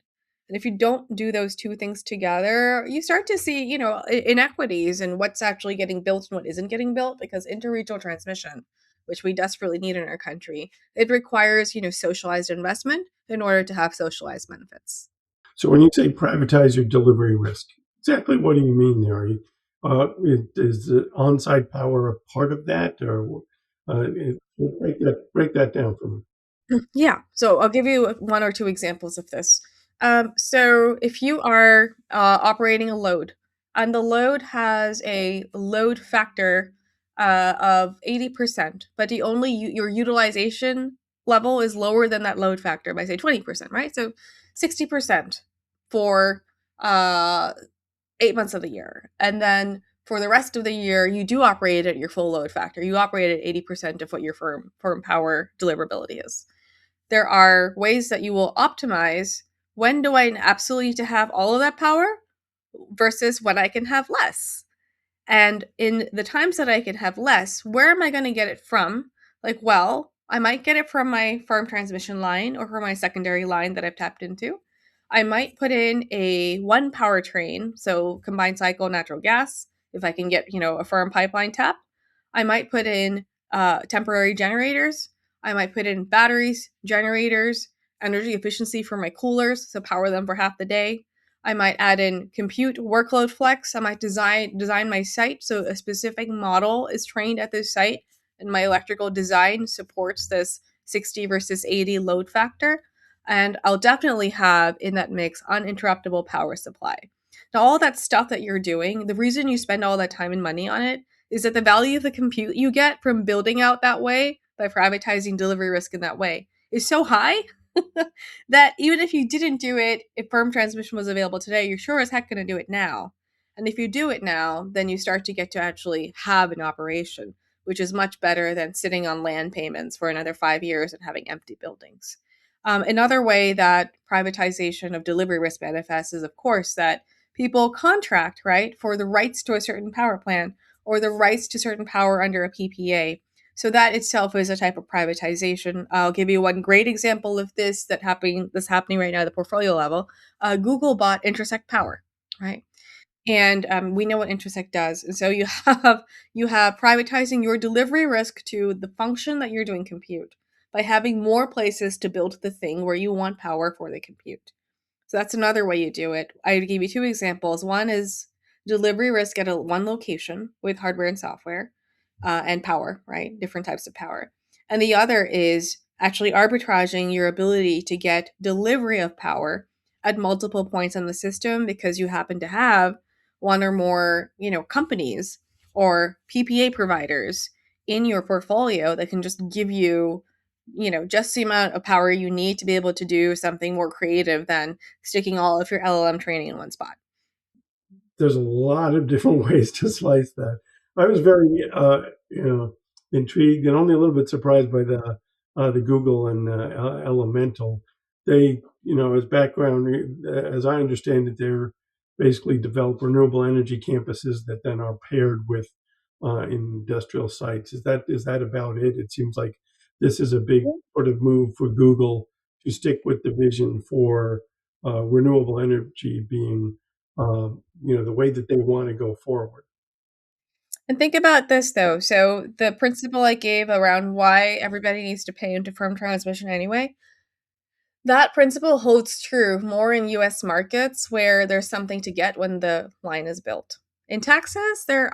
And if you don't do those two things together, you start to see, inequities in what's actually getting built and what isn't getting built because interregional transmission, which we desperately need in our country, it requires, socialized investment in order to have socialized benefits. So when you say privatize your delivery risk, exactly what do you mean there? Is the on-site power a part of that, or break that down for me? Yeah. So I'll give you one or two examples of this. So if you are operating a load, and the load has a load factor of 80%, but your utilization level is lower than that load factor by say 20%, right? So 60% for 8 months of the year. And then for the rest of the year, you do operate at your full load factor. You operate at 80% of what your firm power deliverability is. There are ways that you will optimize when do I absolutely need to have all of that power versus when I can have less. And in the times that I can have less, where am I going to get it from? Like, well, I might get it from my farm transmission line or from my secondary line that I've tapped into. I might put in a one powertrain, so combined cycle natural gas, if I can get, a firm pipeline tap. I might put in temporary generators. I might put in batteries, generators, energy efficiency for my coolers, so power them for half the day. I might add in compute workload flex. I might design my site so a specific model is trained at this site, and my electrical design supports this 60 versus 80 load factor. And I'll definitely have in that mix uninterruptible power supply. Now, all that stuff that you're doing, the reason you spend all that time and money on it is that the value of the compute you get from building out that way by privatizing delivery risk in that way is so high that even if you didn't do it, if firm transmission was available today, you're sure as heck going to do it now. And if you do it now, then you start to get to actually have an operation, which is much better than sitting on land payments for another 5 years and having empty buildings. Another way that privatization of delivery risk manifests is, of course, that people contract, right, for the rights to a certain power plant or the rights to certain power under a PPA. So that itself is a type of privatization. I'll give you one great example of this that's happening right now at the portfolio level. Google bought Intersect Power, right? And we know what Intersect does. And so you have privatizing your delivery risk to the function that you're doing compute by having more places to build the thing where you want power for the compute. So that's another way you do it. I gave you two examples. One is delivery risk at one location with hardware and software and power, right? Different types of power. And the other is actually arbitraging your ability to get delivery of power at multiple points in the system because you happen to have one or more, companies or PPA providers in your portfolio that can just give you, just the amount of power you need to be able to do something more creative than sticking all of your LLM training in one spot. There's a lot of different ways to slice that. I was very, intrigued and only a little bit surprised by the Google and Elemental. They, as background, as I understand it, they're basically develop renewable energy campuses that then are paired with industrial sites. Is that about it? It seems like this is a big sort of move for Google to stick with the vision for renewable energy being the way that they want to go forward. And think about this though. So the principle I gave around why everybody needs to pay into firm transmission anyway, that principle holds true more in US markets where there's something to get when the line is built. In Texas, there's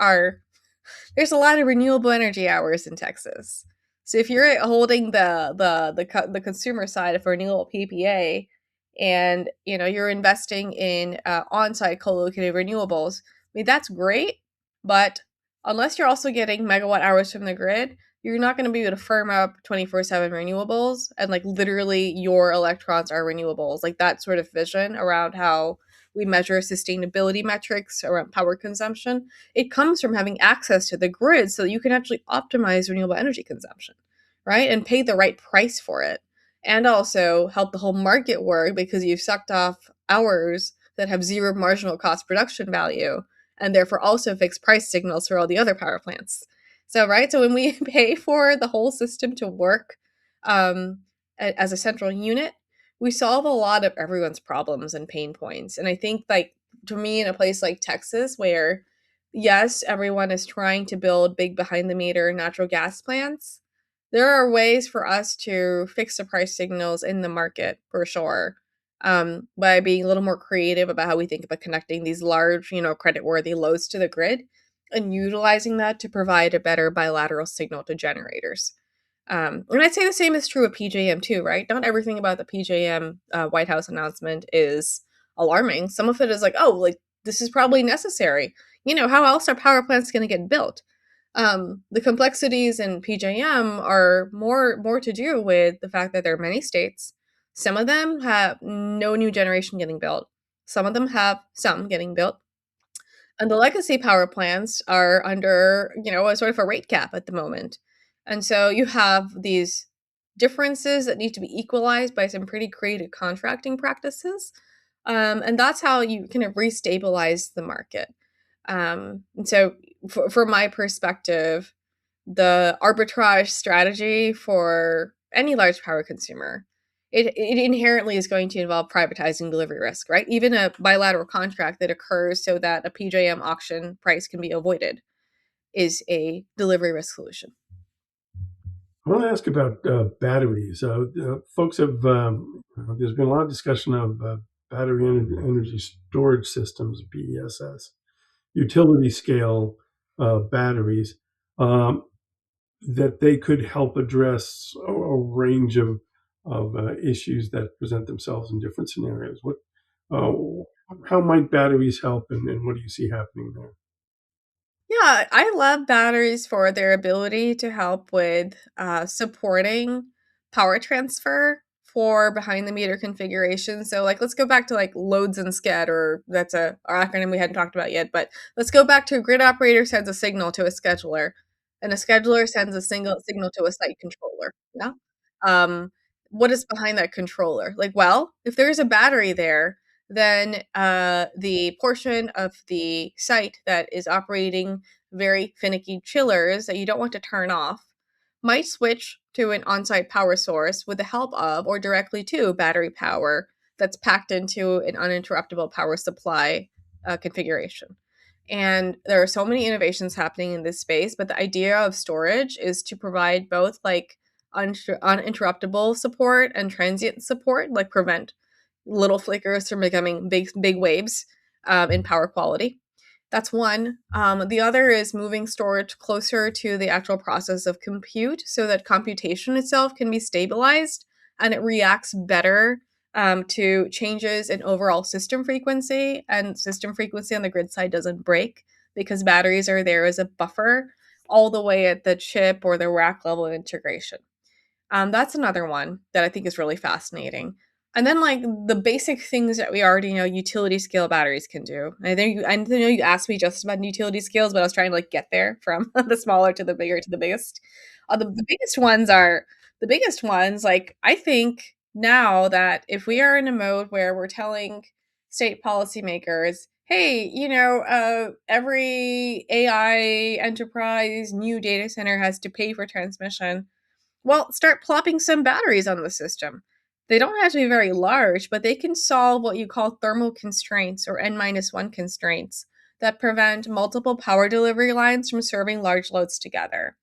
a lot of renewable energy hours in Texas. So if you're holding the consumer side of a renewable PPA, and you're investing in on-site co-located renewables, I mean that's great, but unless you're also getting megawatt hours from the grid, you're not going to be able to firm up 24/7 renewables and like literally your electrons are renewables. Like that sort of vision around how we measure sustainability metrics around power consumption, it comes from having access to the grid so that you can actually optimize renewable energy consumption, right? And pay the right price for it. And also help the whole market work because you've sucked off hours that have zero marginal cost production value and therefore also fixed price signals for all the other power plants. So, right? So when we pay for the whole system to work as a central unit, we solve a lot of everyone's problems and pain points. And I think, like, to me, in a place like Texas, where yes, everyone is trying to build big behind the meter natural gas plants, there are ways for us to fix the price signals in the market for sure. By being a little more creative about how we think about connecting these large, credit-worthy loads to the grid and utilizing that to provide a better bilateral signal to generators. And I'd say the same is true of PJM too, right? Not everything about the PJM White House announcement is alarming. Some of it is like, oh, like this is probably necessary. How else are power plants going to get built? The complexities in PJM are more to do with the fact that there are many states. Some of them have no new generation getting built. Some of them have some getting built. And the legacy power plants are under, a sort of a rate cap at the moment. And so you have these differences that need to be equalized by some pretty creative contracting practices. And that's how you kind of restabilize the market. And so, from my perspective, the arbitrage strategy for any large power consumer, it inherently is going to involve privatizing delivery risk, right? Even a bilateral contract that occurs so that a PJM auction price can be avoided is a delivery risk solution. I want to ask about batteries. Folks have, there's been a lot of discussion of battery energy storage systems, BESS, utility scale batteries, that they could help address a range of issues that present themselves in different scenarios. Uh, how might batteries help, and what do you see happening there? Yeah, I love batteries for their ability to help with supporting power transfer for behind the meter configuration. So, like, let's go back to like loads and SCAD, or that's a our acronym we hadn't talked about yet. But let's go back to a grid operator sends a signal to a scheduler, and a scheduler sends a single signal to a site controller. Yeah. Um, what is behind that controller? Like, well, if there's a battery there, then the portion of the site that is operating very finicky chillers that you don't want to turn off might switch to an on site power source with the help of or directly to battery power that's packed into an uninterruptible power supply configuration. And there are so many innovations happening in this space, but the idea of storage is to provide both like uninterruptible support and transient support, like prevent little flickers from becoming big waves in power quality. That's one. The other is moving storage closer to the actual process of compute so that computation itself can be stabilized and it reacts better to changes in overall system frequency. And system frequency on the grid side doesn't break because batteries are there as a buffer all the way at the chip or the rack level of integration. That's another one that I think is really fascinating. And then, like the basic things that we already know, utility scale batteries can do. I know you asked me just about utility scales, but I was trying to like get there from the smaller to the bigger to the biggest. The biggest ones are the biggest ones. Like I think now that if we are in a mode where we're telling state policymakers, hey, every AI enterprise, new data center has to pay for transmission, well, start plopping some batteries on the system. They don't have to be very large, but they can solve what you call thermal constraints or N-1 constraints that prevent multiple power delivery lines from serving large loads together.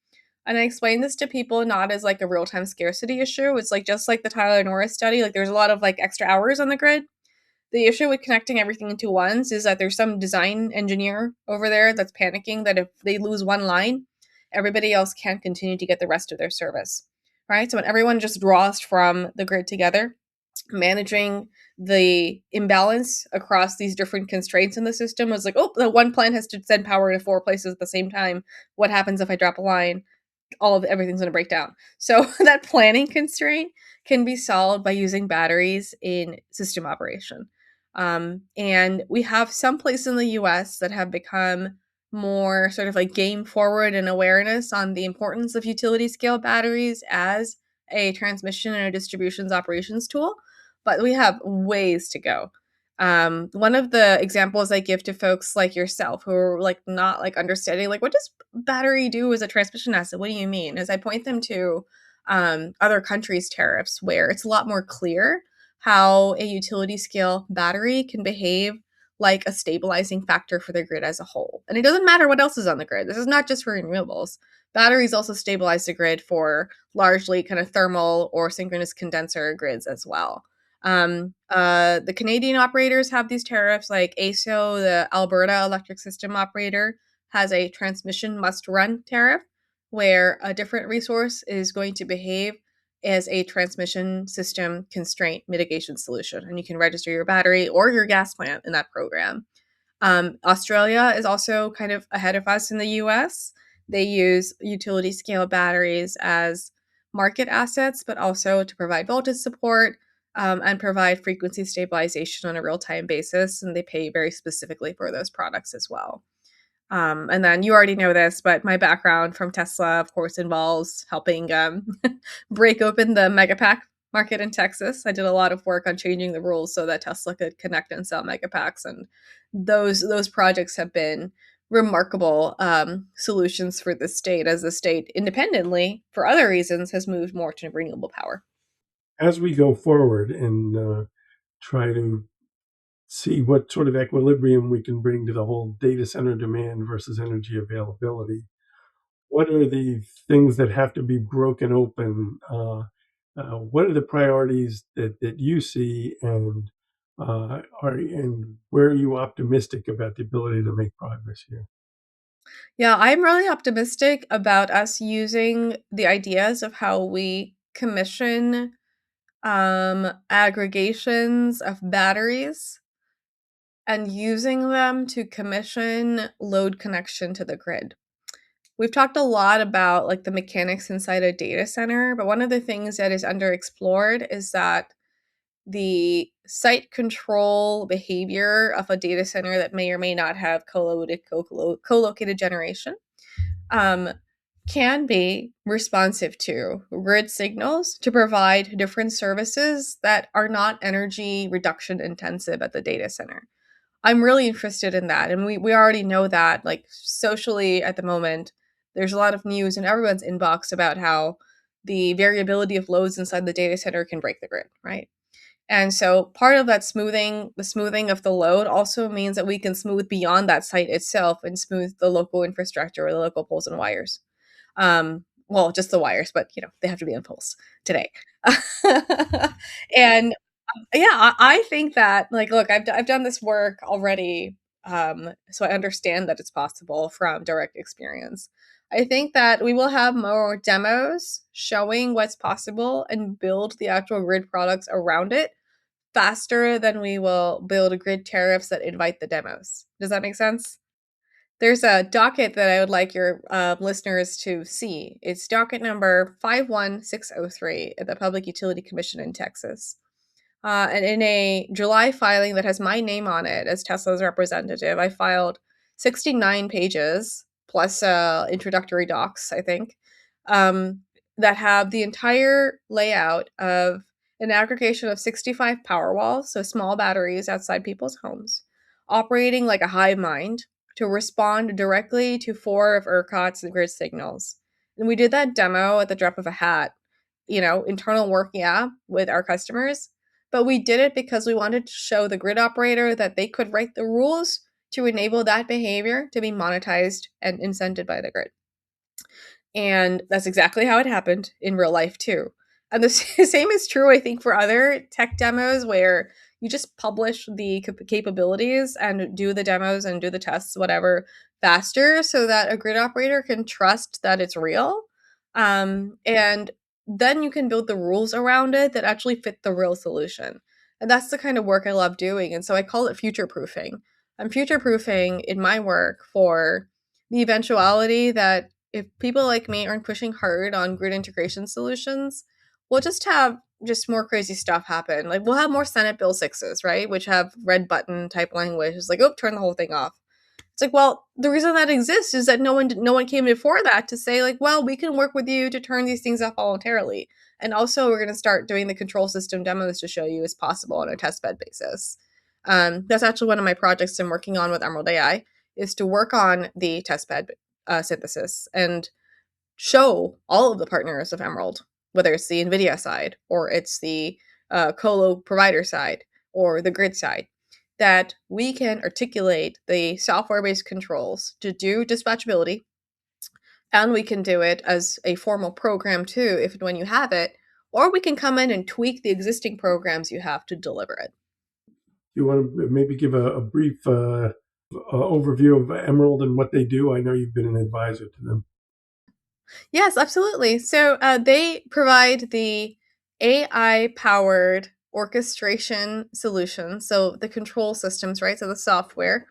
And I explain this to people not as like a real-time scarcity issue. It's like just like the Tyler Norris study, like there's a lot of like extra hours on the grid. The issue with connecting everything into ones is that there's some design engineer over there that's panicking that if they lose one line, everybody else can't continue to get the rest of their service. Right? So when everyone just draws from the grid together, managing the imbalance across these different constraints in the system was like, oh, the one plant has to send power to four places at the same time. What happens if I drop a line? Everything's going to break down. So that planning constraint can be solved by using batteries in system operation. And we have some places in the US that have become more sort of like game forward and awareness on the importance of utility scale batteries as a transmission and a distributions operations tool, but we have ways to go. One of the examples I give to folks like yourself who are like not like understanding like what does battery do as a transmission asset? What do you mean? As I point them to other countries' tariffs where it's a lot more clear how a utility scale battery can behave like a stabilizing factor for the grid as a whole. And it doesn't matter what else is on the grid. This is not just for renewables. Batteries also stabilize the grid for largely kind of thermal or synchronous condenser grids as well. The Canadian operators have these tariffs, like ASO, the Alberta Electric System Operator, has a transmission must run tariff where a different resource is going to behave as a transmission system constraint mitigation solution. And you can register your battery or your gas plant in that program. Australia is also kind of ahead of us in the US. They use utility scale batteries as market assets, but also to provide voltage support and provide frequency stabilization on a real time basis. And they pay very specifically for those products as well. And then you already know this, but my background from Tesla, of course, involves helping break open the megapack market in Texas. I did a lot of work on changing the rules so that Tesla could connect and sell megapacks, and those projects have been remarkable solutions for the state, as the state independently, for other reasons, has moved more to renewable power. As we go forward and try to see what sort of equilibrium we can bring to the whole data center demand versus energy availability, what are the things that have to be broken open? What are the priorities that you see, and and where are you optimistic about the ability to make progress here? Yeah, I'm really optimistic about us using the ideas of how we commission aggregations of batteries and using them to commission load connection to the grid. We've talked a lot about like the mechanics inside a data center, but one of the things that is underexplored is that the site control behavior of a data center that may or may not have co-located generation um, can be responsive to grid signals to provide different services that are not energy reduction intensive at the data center. I'm really interested in that. And we already know that, like, socially at the moment, there's a lot of news in everyone's inbox about how the variability of loads inside the data center can break the grid, right? And so part of that smoothing, the smoothing of the load also means that we can smooth beyond that site itself and smooth the local infrastructure or the local poles and wires. Well, just the wires, but they have to be in poles today. And yeah, I think that, like, look, I've done this work already, so I understand that it's possible from direct experience. I think that we will have more demos showing what's possible and build the actual grid products around it faster than we will build grid tariffs that invite the demos. Does that make sense? There's a docket that I would like your listeners to see. It's docket number 51603 at the Public Utility Commission in Texas. And in a July filing that has my name on it as Tesla's representative, I filed 69 pages plus introductory docs, I think, um, that have the entire layout of an aggregation of 65 power walls, so small batteries outside people's homes, operating like a hive mind to respond directly to 4 of ERCOT's grid signals. And we did that demo at the drop of a hat, internal work, yeah, with our customers, but we did it because we wanted to show the grid operator that they could write the rules to enable that behavior to be monetized and incented by the grid. And that's exactly how it happened in real life, too. And the same is true, I think, for other tech demos where you just publish the capabilities and do the demos and do the tests, whatever, faster so that a grid operator can trust that it's real. And then you can build the rules around it that actually fit the real solution. And that's the kind of work I love doing. And so I call it future proofing. I'm future proofing in my work for the eventuality that if people like me aren't pushing hard on grid integration solutions, we'll just have just more crazy stuff happen. Like, we'll have more Senate Bill 6s, right? Which have red button type language. It's like, oh, turn the whole thing off. It's like, well, the reason that exists is that no one came before that to say, like, well, we can work with you to turn these things off voluntarily. And also, we're going to start doing the control system demos to show you it's possible on a testbed basis. That's actually one of my projects I'm working on with Emerald AI, is to work on the testbed synthesis and show all of the partners of Emerald, whether it's the NVIDIA side or it's the colo provider side or the grid side, that we can articulate the software-based controls to do dispatchability, and we can do it as a formal program too, if and when you have it, or we can come in and tweak the existing programs you have to deliver it. You want to maybe give a brief overview of Emerald and what they do? I know you've been an advisor to them. Yes, absolutely. So they provide the AI powered orchestration solution. So the control systems, right? So the software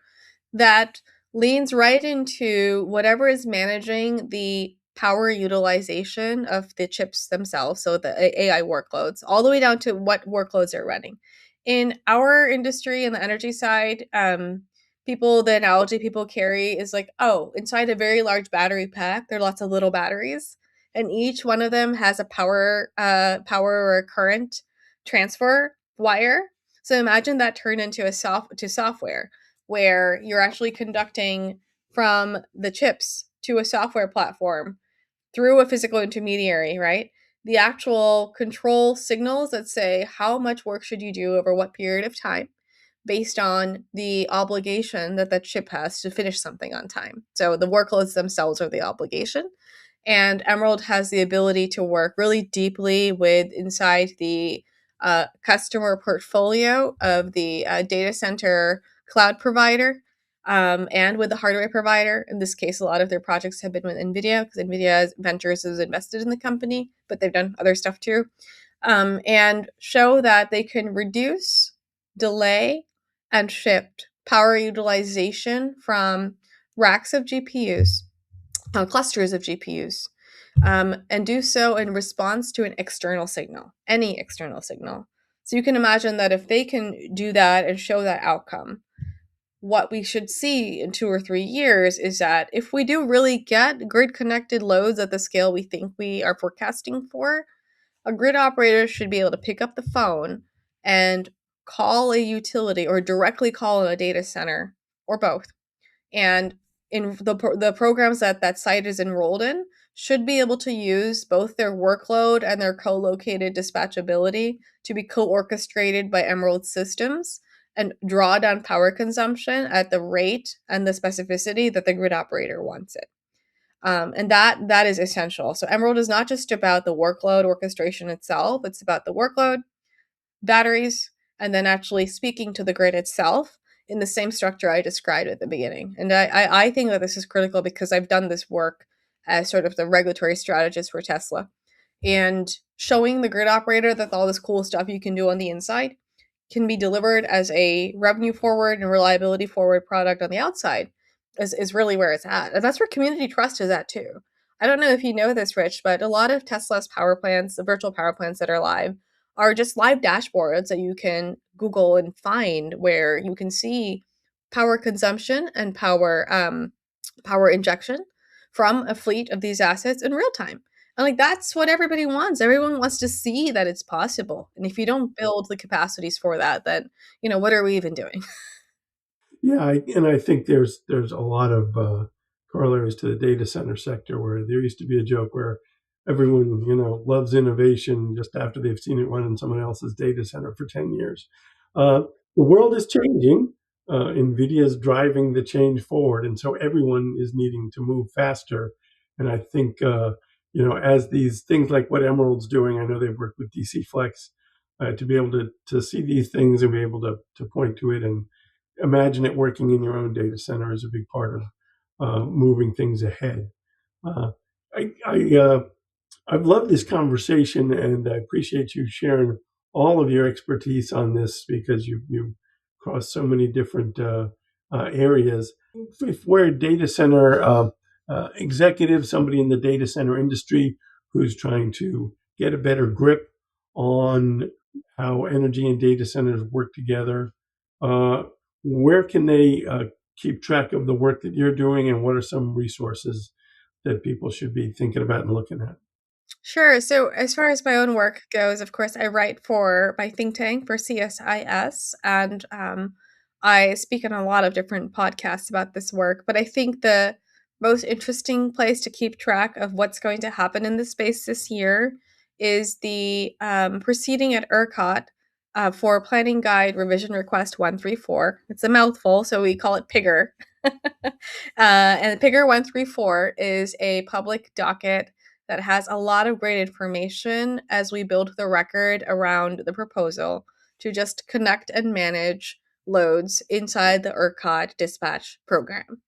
that leans right into whatever is managing the power utilization of the chips themselves, so the AI workloads, all the way down to what workloads are running. In our industry, in the energy side, the analogy people carry is like, oh, inside a very large battery pack, there are lots of little batteries, and each one of them has a power or a current transfer wire. So imagine that turned into software where you're actually conducting from the chips to a software platform through a physical intermediary, right? The actual control signals that say how much work should you do over what period of time based on the obligation that that chip has to finish something on time. So the workloads themselves are the obligation. And Emerald has the ability to work really deeply with inside the customer portfolio of the data center cloud provider, and with the hardware provider. In this case, a lot of their projects have been with NVIDIA because NVIDIA Ventures is invested in the company, but they've done other stuff too. And show that they can reduce, delay, and shift power utilization from racks of GPUs, clusters of GPUs, and do so in response to an external signal, any external signal. So you can imagine that if they can do that and show that outcome, what we should see in 2 or 3 years is that if we do really get grid connected loads at the scale we think we are forecasting for, a grid operator should be able to pick up the phone and call a utility or directly call a data center or both, and in the programs that that site is enrolled in should be able to use both their workload and their co-located dispatchability to be co-orchestrated by Emerald systems and draw down power consumption at the rate and the specificity that the grid operator wants it. And that is essential. So Emerald is not just about the workload orchestration itself; it's about the workload, batteries, and then actually speaking to the grid itself in the same structure I described at the beginning. And I think that this is critical because I've done this work as sort of the regulatory strategist for Tesla, and showing the grid operator that all this cool stuff you can do on the inside can be delivered as a revenue forward and reliability forward product on the outside is really where it's at. And that's where community trust is at too. I don't know if you know this, Rich, but a lot of Tesla's power plants, the virtual power plants that are live, are just live dashboards that you can Google and find where you can see power consumption and power injection from a fleet of these assets in real time. And like that's what everybody wants. Everyone wants to see that it's possible. And if you don't build the capacities for that, then what are we even doing? Yeah, and I think there's a lot of corollaries to the data center sector where there used to be a joke where everyone loves innovation just after they've seen it run in someone else's data center for 10 years. The world is changing. NVIDIA is driving the change forward, and so everyone is needing to move faster. And I think as these things like what Emerald's doing, I know they've worked with DC Flex to be able to see these things and be able to point to it and imagine it working in your own data center is a big part of moving things ahead. Uh, I've loved this conversation, and I appreciate you sharing all of your expertise on this because you crossed so many different areas. If we're a data center executive, somebody in the data center industry who's trying to get a better grip on how energy and data centers work together, uh, where can they keep track of the work that you're doing, and what are some resources that people should be thinking about and looking at? Sure. So, as far as my own work goes, of course, I write for my think tank for CSIS, and I speak on a lot of different podcasts about this work. But I think the most interesting place to keep track of what's going to happen in the space this year is the proceeding at ERCOT for Planning Guide Revision Request 134. It's a mouthful, so we call it PIGGR. And PIGGR 134 is a public docket that has a lot of great information as we build the record around the proposal to just connect and manage loads inside the ERCOT dispatch program.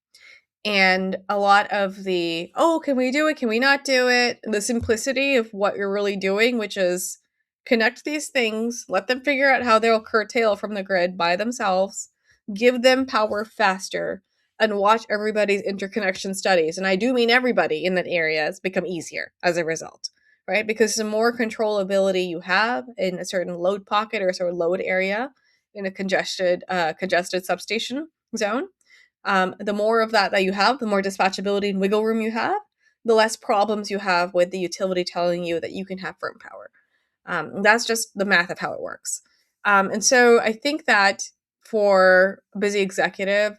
And a lot of the, oh, can we do it? Can we not do it? The simplicity of what you're really doing, which is connect these things, let them figure out how they'll curtail from the grid by themselves, give them power faster, and watch everybody's interconnection studies. And I do mean everybody in that area has become easier as a result, right? Because the more controllability you have in a certain load pocket or a certain load area in a congested substation zone, the more of that you have, the more dispatchability and wiggle room you have, the less problems you have with the utility telling you that you can have firm power. That's just the math of how it works. And so I think that for a busy executive,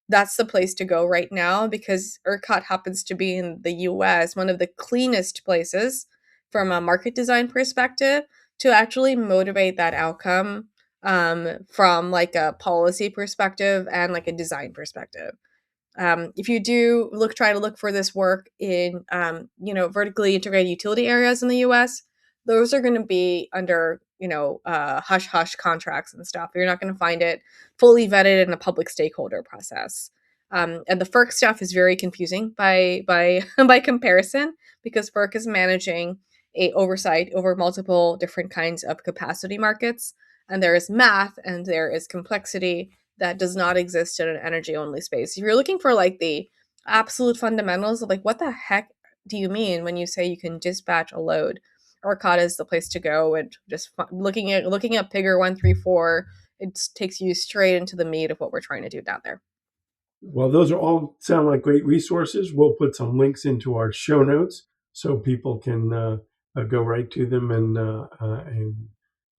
that's the place to go right now, because ERCOT happens to be in the US, one of the cleanest places from a market design perspective to actually motivate that outcome, from like a policy perspective and like a design perspective. If you do try to look for this work in, vertically integrated utility areas in the U.S., those are going to be under, hush hush contracts and stuff. You're not going to find it fully vetted in a public stakeholder process. And the FERC stuff is very confusing by by comparison, because FERC is managing a oversight over multiple different kinds of capacity markets, and there is math and there is complexity that does not exist in an energy only space. If you're looking for like the absolute fundamentals of like what the heck do you mean when you say you can dispatch a load, ERCOT is the place to go. And just looking at Figure 134, it takes you straight into the meat of what we're trying to do down there. Well, those are all sound like great resources. We'll put some links into our show notes so people can go right to them and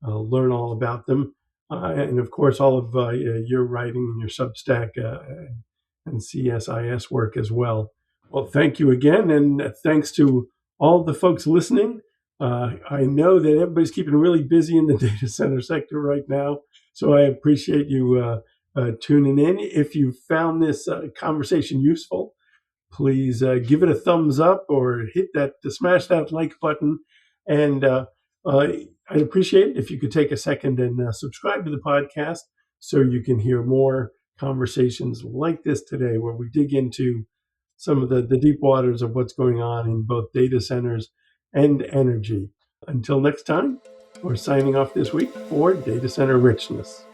learn all about them. And of course, all of your writing and your Substack and CSIS work as well. Well, thank you again. And thanks to all the folks listening. I know that everybody's keeping really busy in the data center sector right now. So I appreciate you tuning in. If you found this conversation useful, please give it a thumbs up or smash that like button. And I'd appreciate it if you could take a second and subscribe to the podcast so you can hear more conversations like this today, where we dig into some of the deep waters of what's going on in both data centers and energy. Until next time, we're signing off this week for Data Center Richness.